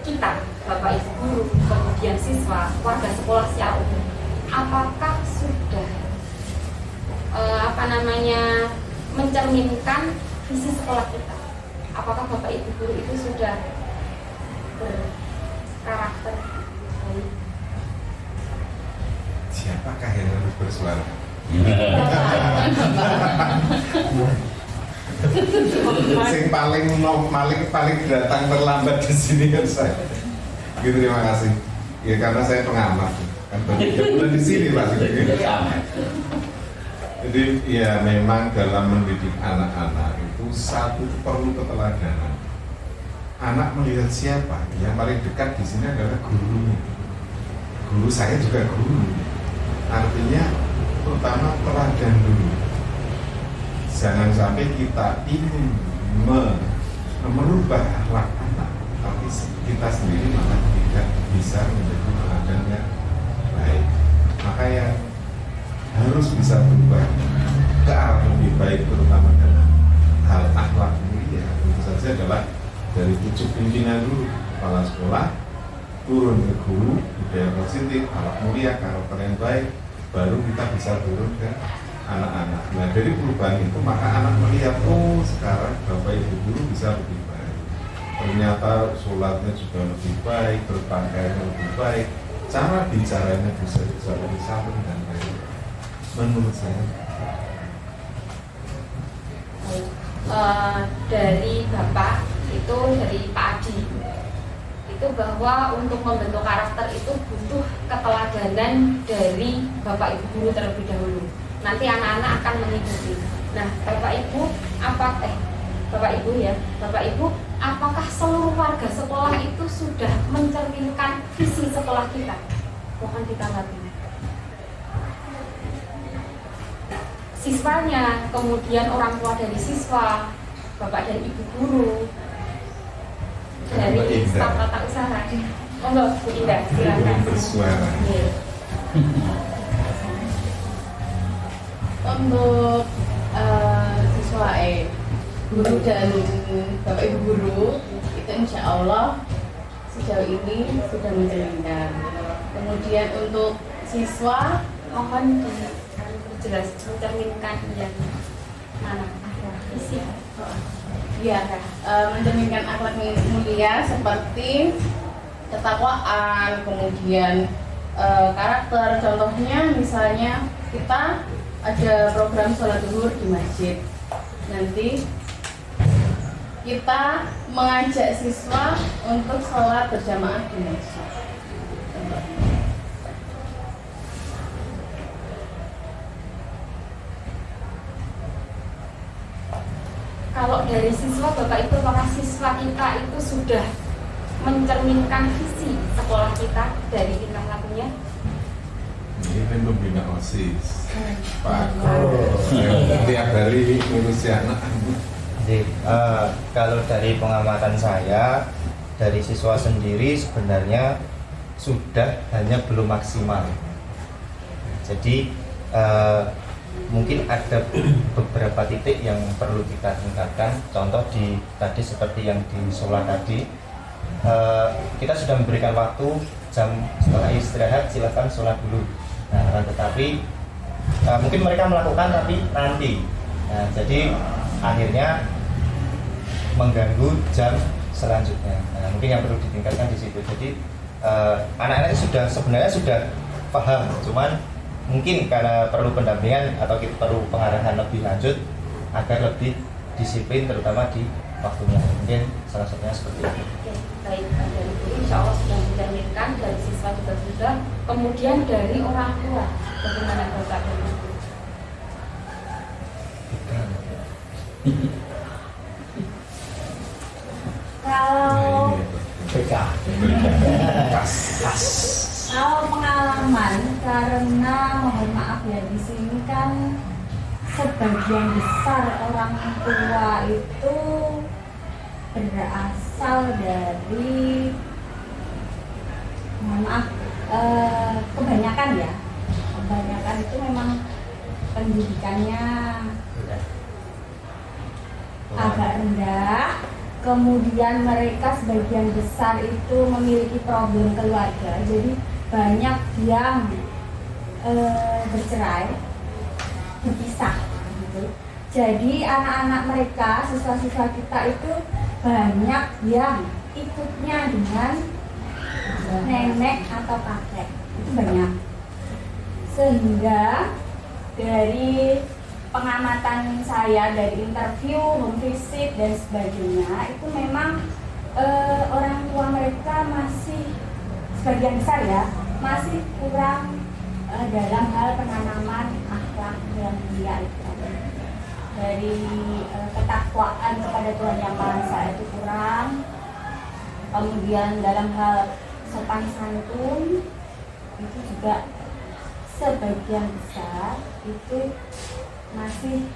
kita, Bapak Ibu guru, kemudian siswa, warga sekolah secara umum, apakah sudah mencerminkan visi sekolah kita? Apakah Bapak Ibu guru itu sudah berkarakter baik? Siapakah yang harus bersuara? Sing paling datang terlambat di sini kan saya. Gitu, terima kasih. Ya karena saya pengamat, kan kebetulan di sini Pak. Jadi ya memang dalam mendidik anak-anak itu satu perlu keteladanan. Anak melihat siapa? Yang paling dekat di sini adalah gurunya. Guru saya juga guru. Artinya pertama teladan dulu. Jangan sampai kita ingin merubah akhlak anak, tapi kita sendiri malah tidak bisa menjadi teladan yang baik. Maka yang harus bisa berubah ke arah lebih baik, terutama dalam hal akhlak mulia, tentu saja adalah dari pucuk pimpinan dulu, kepala sekolah, turun ke guru, budaya positif, akhlak mulia, karakter yang baik, baru kita bisa turun ke anak-anak. Nah dari perubahan itu maka anak melihat, oh sekarang bapak ibu guru bisa lebih baik, ternyata sholatnya juga lebih baik, berpakaiannya lebih baik, cara bicaranya bisa lebih santun dan baik. Menurut saya dari Bapak itu, dari Pak Adi itu, bahwa untuk membentuk karakter itu butuh keteladanan dari Bapak Ibu guru terlebih dahulu. Nanti anak-anak akan mengikuti. Nah, Bapak Ibu Bapak Ibu ya, Bapak Ibu, apakah seluruh warga sekolah itu sudah mencerminkan visi sekolah kita? Mohon ditanggapi. Siswanya, kemudian orang tua dari siswa, bapak dan ibu guru, dari staf tata usaha. Monggo Bu Indah, silakan. bersuara. Untuk siswa guru dan bapak ibu guru itu insya Allah sejauh ini sudah mencerminkan. Kemudian untuk siswa Mohon jelas mencerminkan yang mana? Isi. ya mencerminkan akhlak mulia seperti ketakwaan, kemudian karakter. Contohnya misalnya kita ada program sholat zuhur di masjid. Nanti kita mengajak siswa untuk sholat berjamaah di masjid. Kalau dari siswa, Bapak Ibu, apakah siswa kita itu sudah mencerminkan visi sekolah kita dari tingkah lakunya? Ini kan pembina OSIS. Pak, tiap hari ngurusi anak. Jadi, kalau dari pengamatan saya, dari siswa sendiri sebenarnya sudah, hanya belum maksimal. Jadi mungkin ada beberapa titik yang perlu kita tingkatkan. Contoh tadi seperti yang di sholat tadi, kita sudah memberikan waktu jam setelah istirahat silakan sholat dulu. Nah, tetapi mungkin mereka melakukan tapi nanti. Nah, jadi akhirnya mengganggu jam selanjutnya. Nah, mungkin yang perlu ditingkatkan di situ. Jadi anak-anak sebenarnya sudah paham, cuman mungkin karena perlu pendampingan atau kita perlu pengarahan lebih lanjut agar lebih disiplin, terutama di waktunya. Mungkin salah satunya seperti itu. Oke, baik, dari guru insya Allah sudah mencerminkan, dari siswa juga sudah. Kemudian dari orang tua, bagaimana Bapak dan Ibu? Kalau kalau pengalaman, karena mohon maaf ya, di sini kan sebagian besar orang tua itu berasal dari, mohon maaf, kebanyakan itu memang pendidikannya agak rendah. Kemudian mereka sebagian besar itu memiliki problem keluarga, jadi banyak yang bercerai, berpisah gitu. Jadi anak-anak mereka, siswa-siswa kita itu banyak yang ikutnya dengan nenek atau kakek, itu banyak. Sehingga dari pengamatan saya, dari interview, home visit dan sebagainya, itu memang orang tua mereka masih sebagian besar ya masih kurang dalam hal penanaman akhlak yang mulia itu. Dari ketakwaan kepada Tuhan Yang Maha Esa itu kurang, kemudian dalam hal sopan santun itu juga sebagian besar itu masih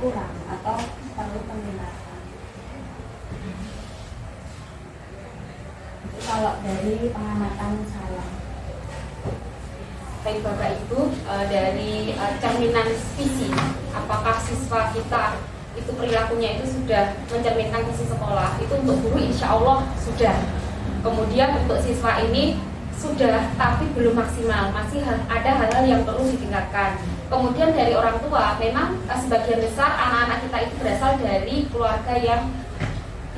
kurang atau perlu peningkatan. Itu kalau dari pengamatan saya. Baik Bapak Ibu, dari cerminan visi, apakah siswa kita itu perilakunya itu sudah mencerminkan visi sekolah? Itu untuk guru insya Allah sudah. Kemudian untuk siswa ini sudah, tapi belum maksimal, masih ada hal-hal yang perlu ditingkatkan. Kemudian dari orang tua, memang sebagian besar anak-anak kita itu berasal dari keluarga yang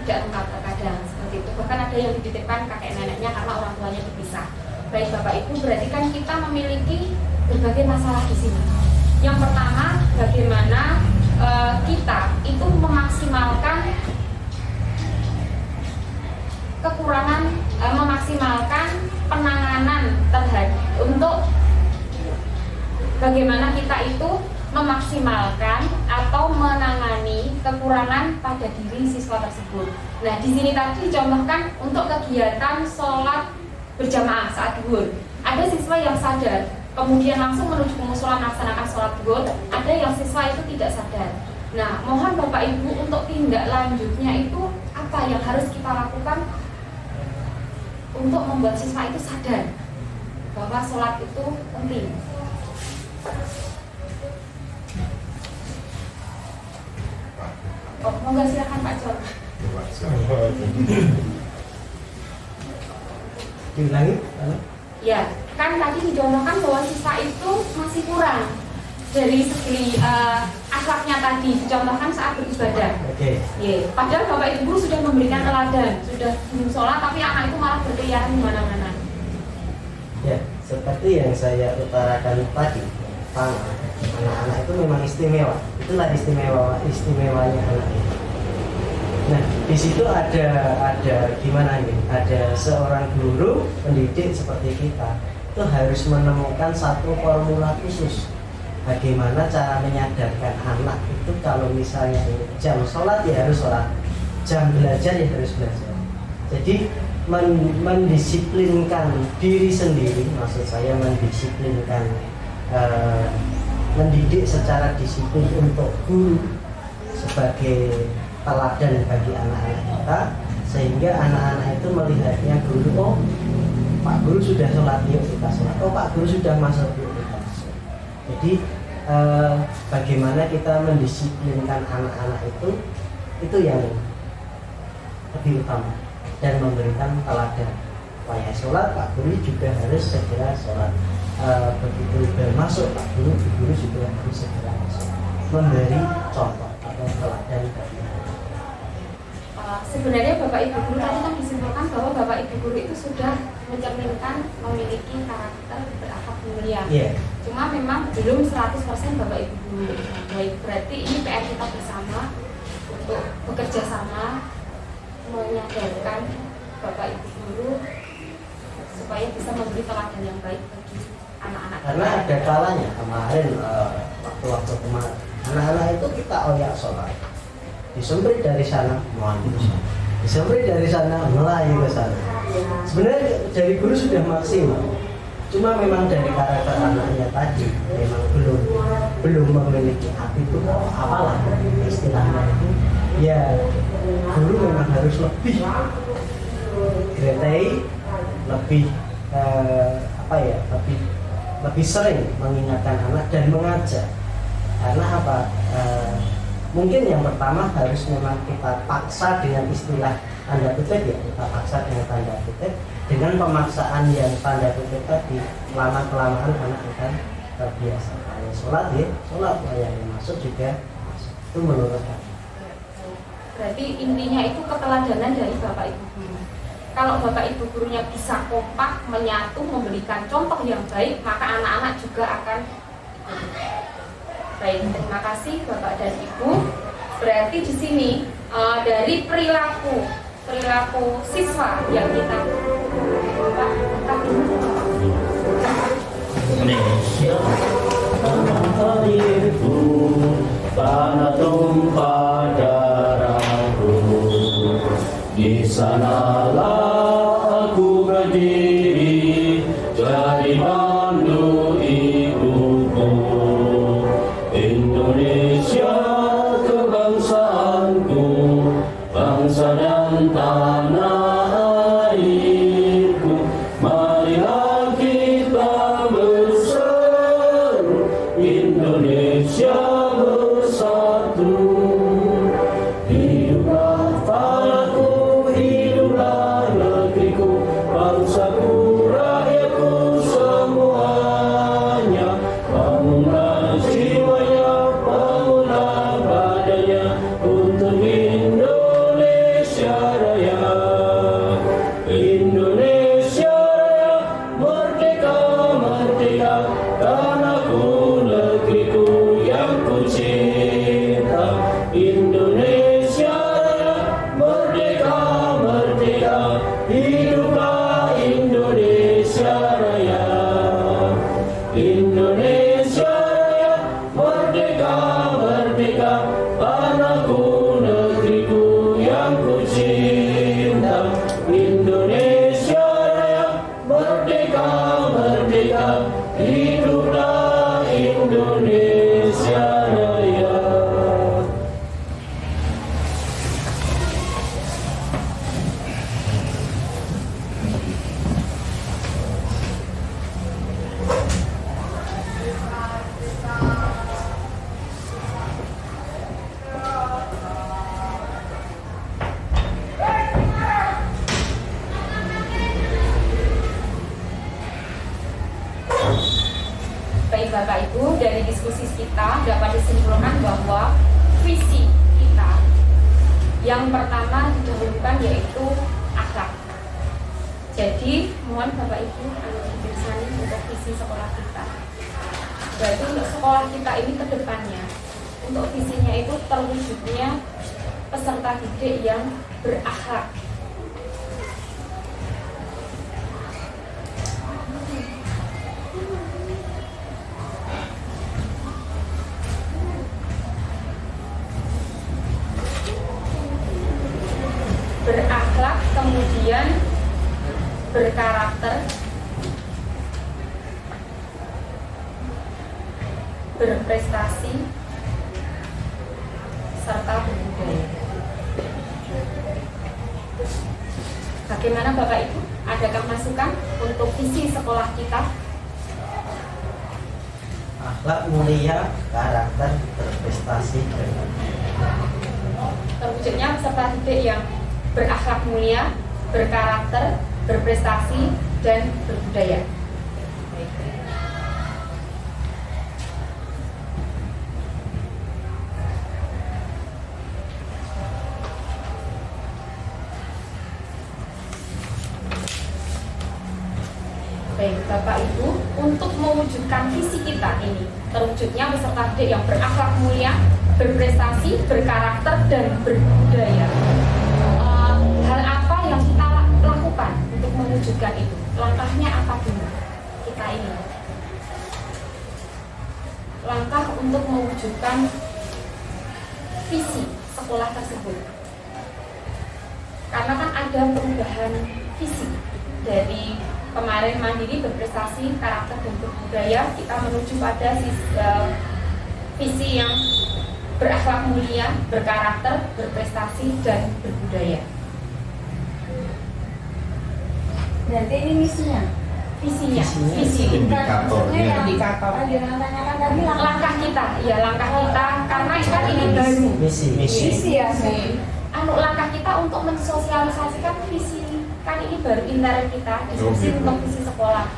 tidak lengkap terkadang seperti itu. Bahkan ada yang dititipkan kakek neneknya karena orang tuanya dipisah. Baik Bapak Ibu, berarti kan kita memiliki berbagai masalah di sini. Yang pertama, bagaimana kita itu memaksimalkan kekurangan, memaksimalkan penanganan terhadap untuk bagaimana kita itu memaksimalkan atau menangani kekurangan pada diri siswa tersebut. Nah, di sini tadi dicontohkan untuk kegiatan sholat berjamaah saat zuhur. Ada siswa yang sadar, kemudian langsung menuju ke musola melaksanakan sholat zuhur. Ada yang siswa itu tidak sadar. Nah, mohon Bapak Ibu untuk tindak lanjutnya itu apa yang harus kita lakukan untuk membuat siswa itu sadar bahwa sholat itu penting. Oh, monggo silakan Pak John. Diulangi? Ya, kan tadi dicontohkan bahwa siswa itu masih kurang dari segi akhlaknya tadi, dicontohkan saat beribadah. Oke. Padahal Bapak Ibu guru sudah memberikan teladan, sudah sholat, tapi anak itu malah berkeliaran di mana-mana. Ya, seperti yang saya utarakan tadi, anak-anak itu memang istimewa. Itulah istimewanya anak itu. Nah, di situ ada gimana nih? Ada seorang guru pendidik seperti kita itu harus menemukan satu formula khusus. Bagaimana cara menyadarkan anak itu kalau misalnya jam sholat ya harus sholat, jam belajar ya harus belajar. Jadi mendisiplinkan diri sendiri, maksud saya mendisiplinkan, mendidik secara disiplin untuk guru sebagai teladan bagi anak-anak kita, sehingga anak-anak itu melihatnya guru, oh Pak Guru sudah sholat, yuk kita sholat, oh Pak Guru sudah masuk, yuk kita masuk. Jadi bagaimana kita mendisiplinkan anak-anak itu yang lebih utama, dan memberikan teladan. Supaya sholat, Pak Guru juga harus segera sholat. Begitu masuk Pak Guru, Guru juga harus segera masuk, memberi contoh atau teladan bagi anak. Sebenarnya Bapak Ibu guru tadi kan disimpulkan bahwa Bapak Ibu guru itu sudah mencerminkan memiliki karakter berakhlak mulia. Yeah. Cuma memang belum 100% Bapak Ibu guru. Baik, berarti ini PR kita bersama untuk bekerja sama menyadarkan Bapak Ibu guru supaya bisa memberi teladan yang baik bagi anak-anak. Karena ada kalanya kemarin, waktu-waktu kemarin, anak-anak itu kita oyak sholat, disembrit dari sana melayu ke sana, disembrit dari sana melayu ke sana. Sebenarnya dari guru sudah maksimal, cuma memang dari karakter anaknya tadi memang belum memiliki hati itu, apalah istilahnya itu. Ya guru memang harus lebih gretai, lebih lebih sering mengingatkan anak dan mengajar. Karena apa? Mungkin yang pertama harus memang kita paksa dengan istilah tanda kutip, ya kita paksa dengan tanda kutip, dengan pemaksaan yang tanda kutip tadi, lama-kelamaan anak akan terbiasa. Kalau sholat ya sholat, yang masuk juga masuk. Itu menurut kami. Berarti intinya itu keteladanan dari Bapak Ibu guru. Kalau Bapak Ibu gurunya bisa kompak, menyatu, memberikan contoh yang baik, maka anak-anak juga akan ikut. Baik, terima kasih Bapak dan Ibu. Berarti di sini dari perilaku siswa yang kita Indonesia tanah airku, tanah tumpah darahku. Di sanalah aku berdiri, jadi mandu ibuku. Indonesia kebangsaanku, bangsa dan tanah airku. Marilah kita berseru, Indonesia bersatu. Hiduplah tanahku, hiduplah negeriku, bangsaku, rakyatku semuanya. Bangunlah jiwanya, bangunlah badannya untuk Indonesia Raya. Indonesia Raya, merdeka, merdeka, tanahku, negeriku yang ku cinta. Indonesia Raya, merdeka, merdeka, hiduplah Indonesia Raya. Indonesia Raya, merdeka, merdeka, tanahku, negeriku yang ku cinta. Indonesia Raya, merdeka, merdeka, hiduplah Indonesia Raya. Baik Bapak Ibu, dari diskusi kita dapat disimpulkan bahwa visi kita yang pertama didahulukan yaitu akhlak. Jadi mohon Bapak Ibu dibersani untuk visi sekolah kita. Berarti untuk sekolah kita ini ke depannya, untuk visinya itu terwujudnya peserta didik yang berakhlak. Berakhlak, kemudian berkarakter, berprestasi, serta berbudaya. Bagaimana Bapak Ibu? Adakah masukan untuk visi sekolah kita? Akhlak mulia, karakter, berprestasi, Terwujudnya peserta didik yang berakhlak mulia, berkarakter, berprestasi, dan berbudaya. Baik, Bapak Ibu, untuk mewujudkan visi kita ini, terwujudnya peserta didik yang berakhlak mulia, berprestasi, berkarakter, dan berbudaya. Hal apa yang kita lakukan untuk mewujudkan itu? Langkahnya apa dulu? Kita ini langkah untuk mewujudkan visi sekolah tersebut. Karena kan ada perubahan visi dari kemarin mandiri, berprestasi, karakter, dan berbudaya, kita menuju pada visi yang berakhlak mulia, berkarakter, berprestasi, dan berbudaya. Berarti ini misinya. Visinya, visi. Indikatornya. Indikator. Jangan tanyakan tadi Langkah kita, ya langkah kita, karena kan ini baru. misi. ya. Langkah kita untuk mensosialisasikan visi, kan ini baru intern kita diskusi untuk visi sekolah.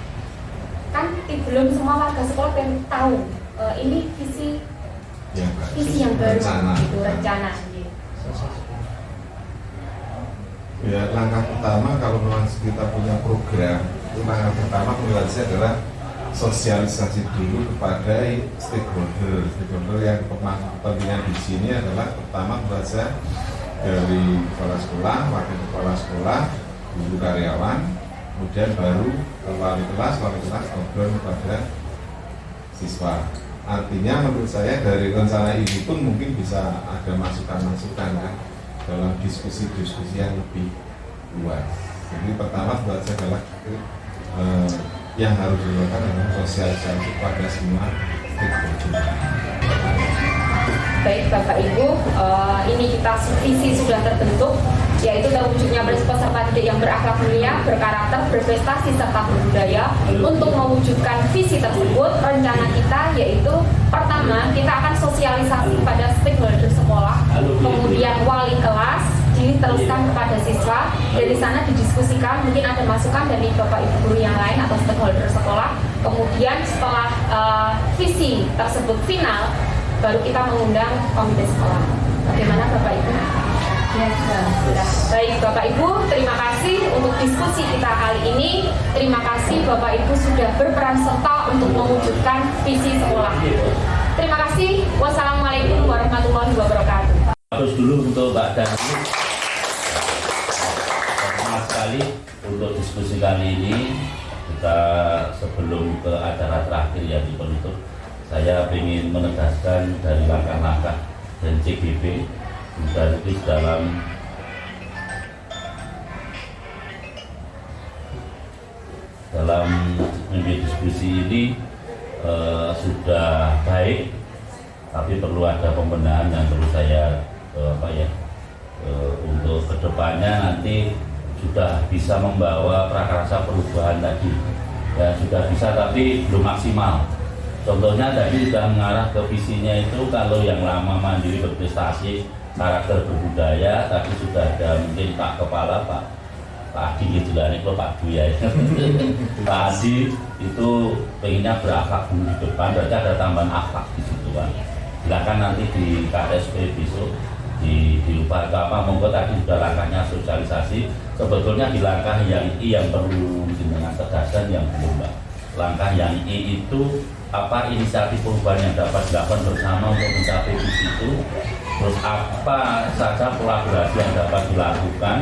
Kan belum semua warga sekolah yang tahu ini visi yang baru, itu rencana. Ya, langkah pertama kalau memang kita punya program, itu langkah pertama menurut adalah sosialisasi dulu kepada stakeholder yang kepentingan di sini adalah pertama menurut saya dari kepala sekolah, wakil kepala sekolah, guru karyawan, kemudian baru ke wali kelas ngobrol kepada siswa. Artinya menurut saya dari rencana ini pun mungkin bisa ada masukan-masukan kan dalam diskusi-diskusi yang lebih luas. Jadi pertama buat saya adalah yang harus dilakukan adalah sosialisasi kepada semua stakeholder. Baik Bapak Ibu, ini kita visi sudah terbentuk, yaitu terwujudnya peserta didik yang berakhlak mulia, berkarakter, berprestasi, serta berbudaya. Untuk mewujudkan visi tersebut, rencana kita yaitu pertama, kita akan sosialisasi pada stakeholder sekolah, kemudian wali kelas, diteruskan kepada siswa. Dari sana didiskusikan, mungkin ada masukan dari Bapak Ibu guru yang lain atau stakeholder sekolah. Kemudian setelah visi tersebut final, baru kita mengundang komite sekolah. Bagaimana Bapak Ibu? Yes, Baik Bapak Ibu, terima kasih untuk diskusi kita kali ini. Terima kasih Bapak Ibu sudah berperan serta untuk mewujudkan visi sekolah. Terima kasih. Wassalamualaikum warahmatullahi wabarakatuh. Terus dulu untuk Mbak Dani. Terima sekali untuk diskusi kali ini. Kita sebelum ke acara terakhir yang dipenutup, saya ingin menegaskan dari langkah-langkah dan CGP dari dalam diskusi ini sudah baik, tapi perlu ada pembenahan yang perlu saya untuk kedepannya nanti sudah bisa membawa prakarsa perubahan tadi ya, sudah bisa tapi belum maksimal. Contohnya tadi sudah mengarah ke visinya itu, kalau yang lama mandiri berprestasi, karakter berbudaya, tapi sudah ada mungkin Pak Kepala, Pak Adi gitu lah, ini Pak Dwi ya. Pak Adi itu pengennya berakhlak dulu di depan, berarti ada tambahan akhlak di situ kan. Silakan nanti di KSP besok diubah ke apa, monggo tadi sudah langkahnya sosialisasi. Sebetulnya di langkah yang I yang perlu dengan tegasan yang belum Mbak. Langkah yang I itu apa inisiatif perubahan yang dapat dilakukan bersama untuk mencapai visi itu, terus apa saja kolaborasi yang dapat dilakukan,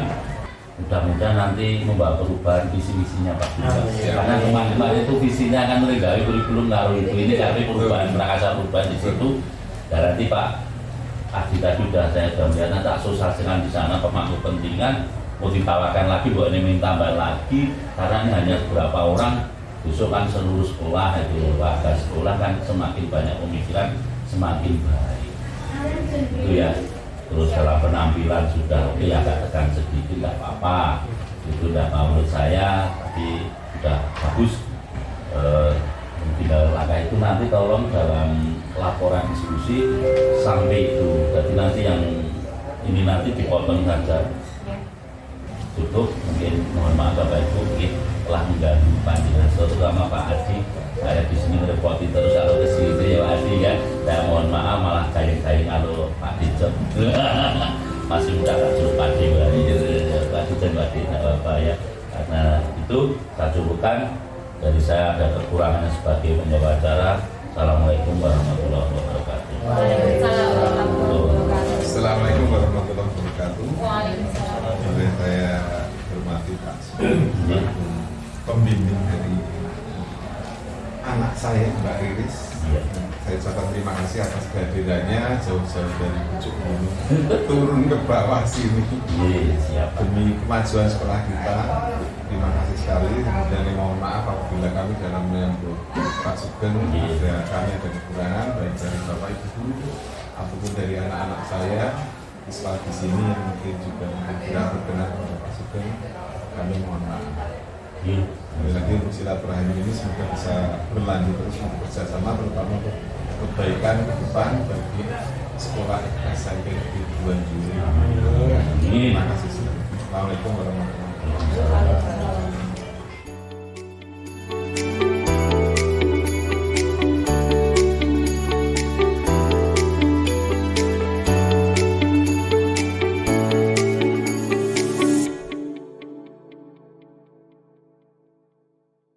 mudah-mudahan nanti membawa perubahan visi-misinya Pak Juga. Karena kemarin itu visinya akan menggali kurikulum ngaruh itu, ini tapi perubahan prakarsa perubahan di situ. Garanti Pak Adi tadi sudah saya melihat, tak sosialisasikan di sana pemangku kepentingan, mau ditawarkan lagi buat ini minta tambah lagi, karena ini hanya beberapa orang. Besok kan seluruh sekolah itu, warga sekolah kan semakin banyak pemikiran, semakin baik. Itu ya. Terus dalam penampilan sudah oke, agak tekan sedikit, tidak apa-apa. Itu tidak menurut saya, tapi sudah bagus. Tinggal langkah itu nanti tolong dalam laporan diskusi sampai itu. Jadi nanti yang ini nanti dipotong saja. Tutup, mungkin mohon maaf Bapak Ibu, mungkin telah mengganggu panjenengan, terutama Pak Adi. Saya di sini merepoti terus kalau ke sini ya Pak Adi ya. Dan mohon maaf malah kain-kain kalau Pak Dijon masih muda tak suruh Pak Adi, Pak Dijon Pak Adi tidak apa-apa ya. Karena itu saya cukupkan dari saya, ada kekurangannya sebagai pembawa acara. Assalamualaikum warahmatullahi wabarakatuh. Assalamualaikum warahmatullahi wabarakatuh. Waalaikumsalam. Boleh saya hormati Pak Sugeng, pembimbing dari anak saya Mbak Riris. Saya ucapkan terima kasih atas kehadirannya jauh-jauh dari pucuk gunung turun ke bawah sini demi kemajuan sekolah kita. Terima kasih sekali. Dan mohon maaf apabila kami dalam menyambut Pak Sugeng kami ada kekurangan baik dari Bapak Ibu guru ataupun dari anak-anak saya siswa di sini yang mungkin juga tidak berkenan kepada Pak Sugeng. Kami mohon maaf. Sekali lagi untuk silaturahmi ini semoga bisa berlanjut terus untuk bekerjasama, terutama untuk kebaikan ke depan bagi sekolah SMP di Buan Juri. Terima kasih. Assalamualaikum warahmatullahi wabarakatuh.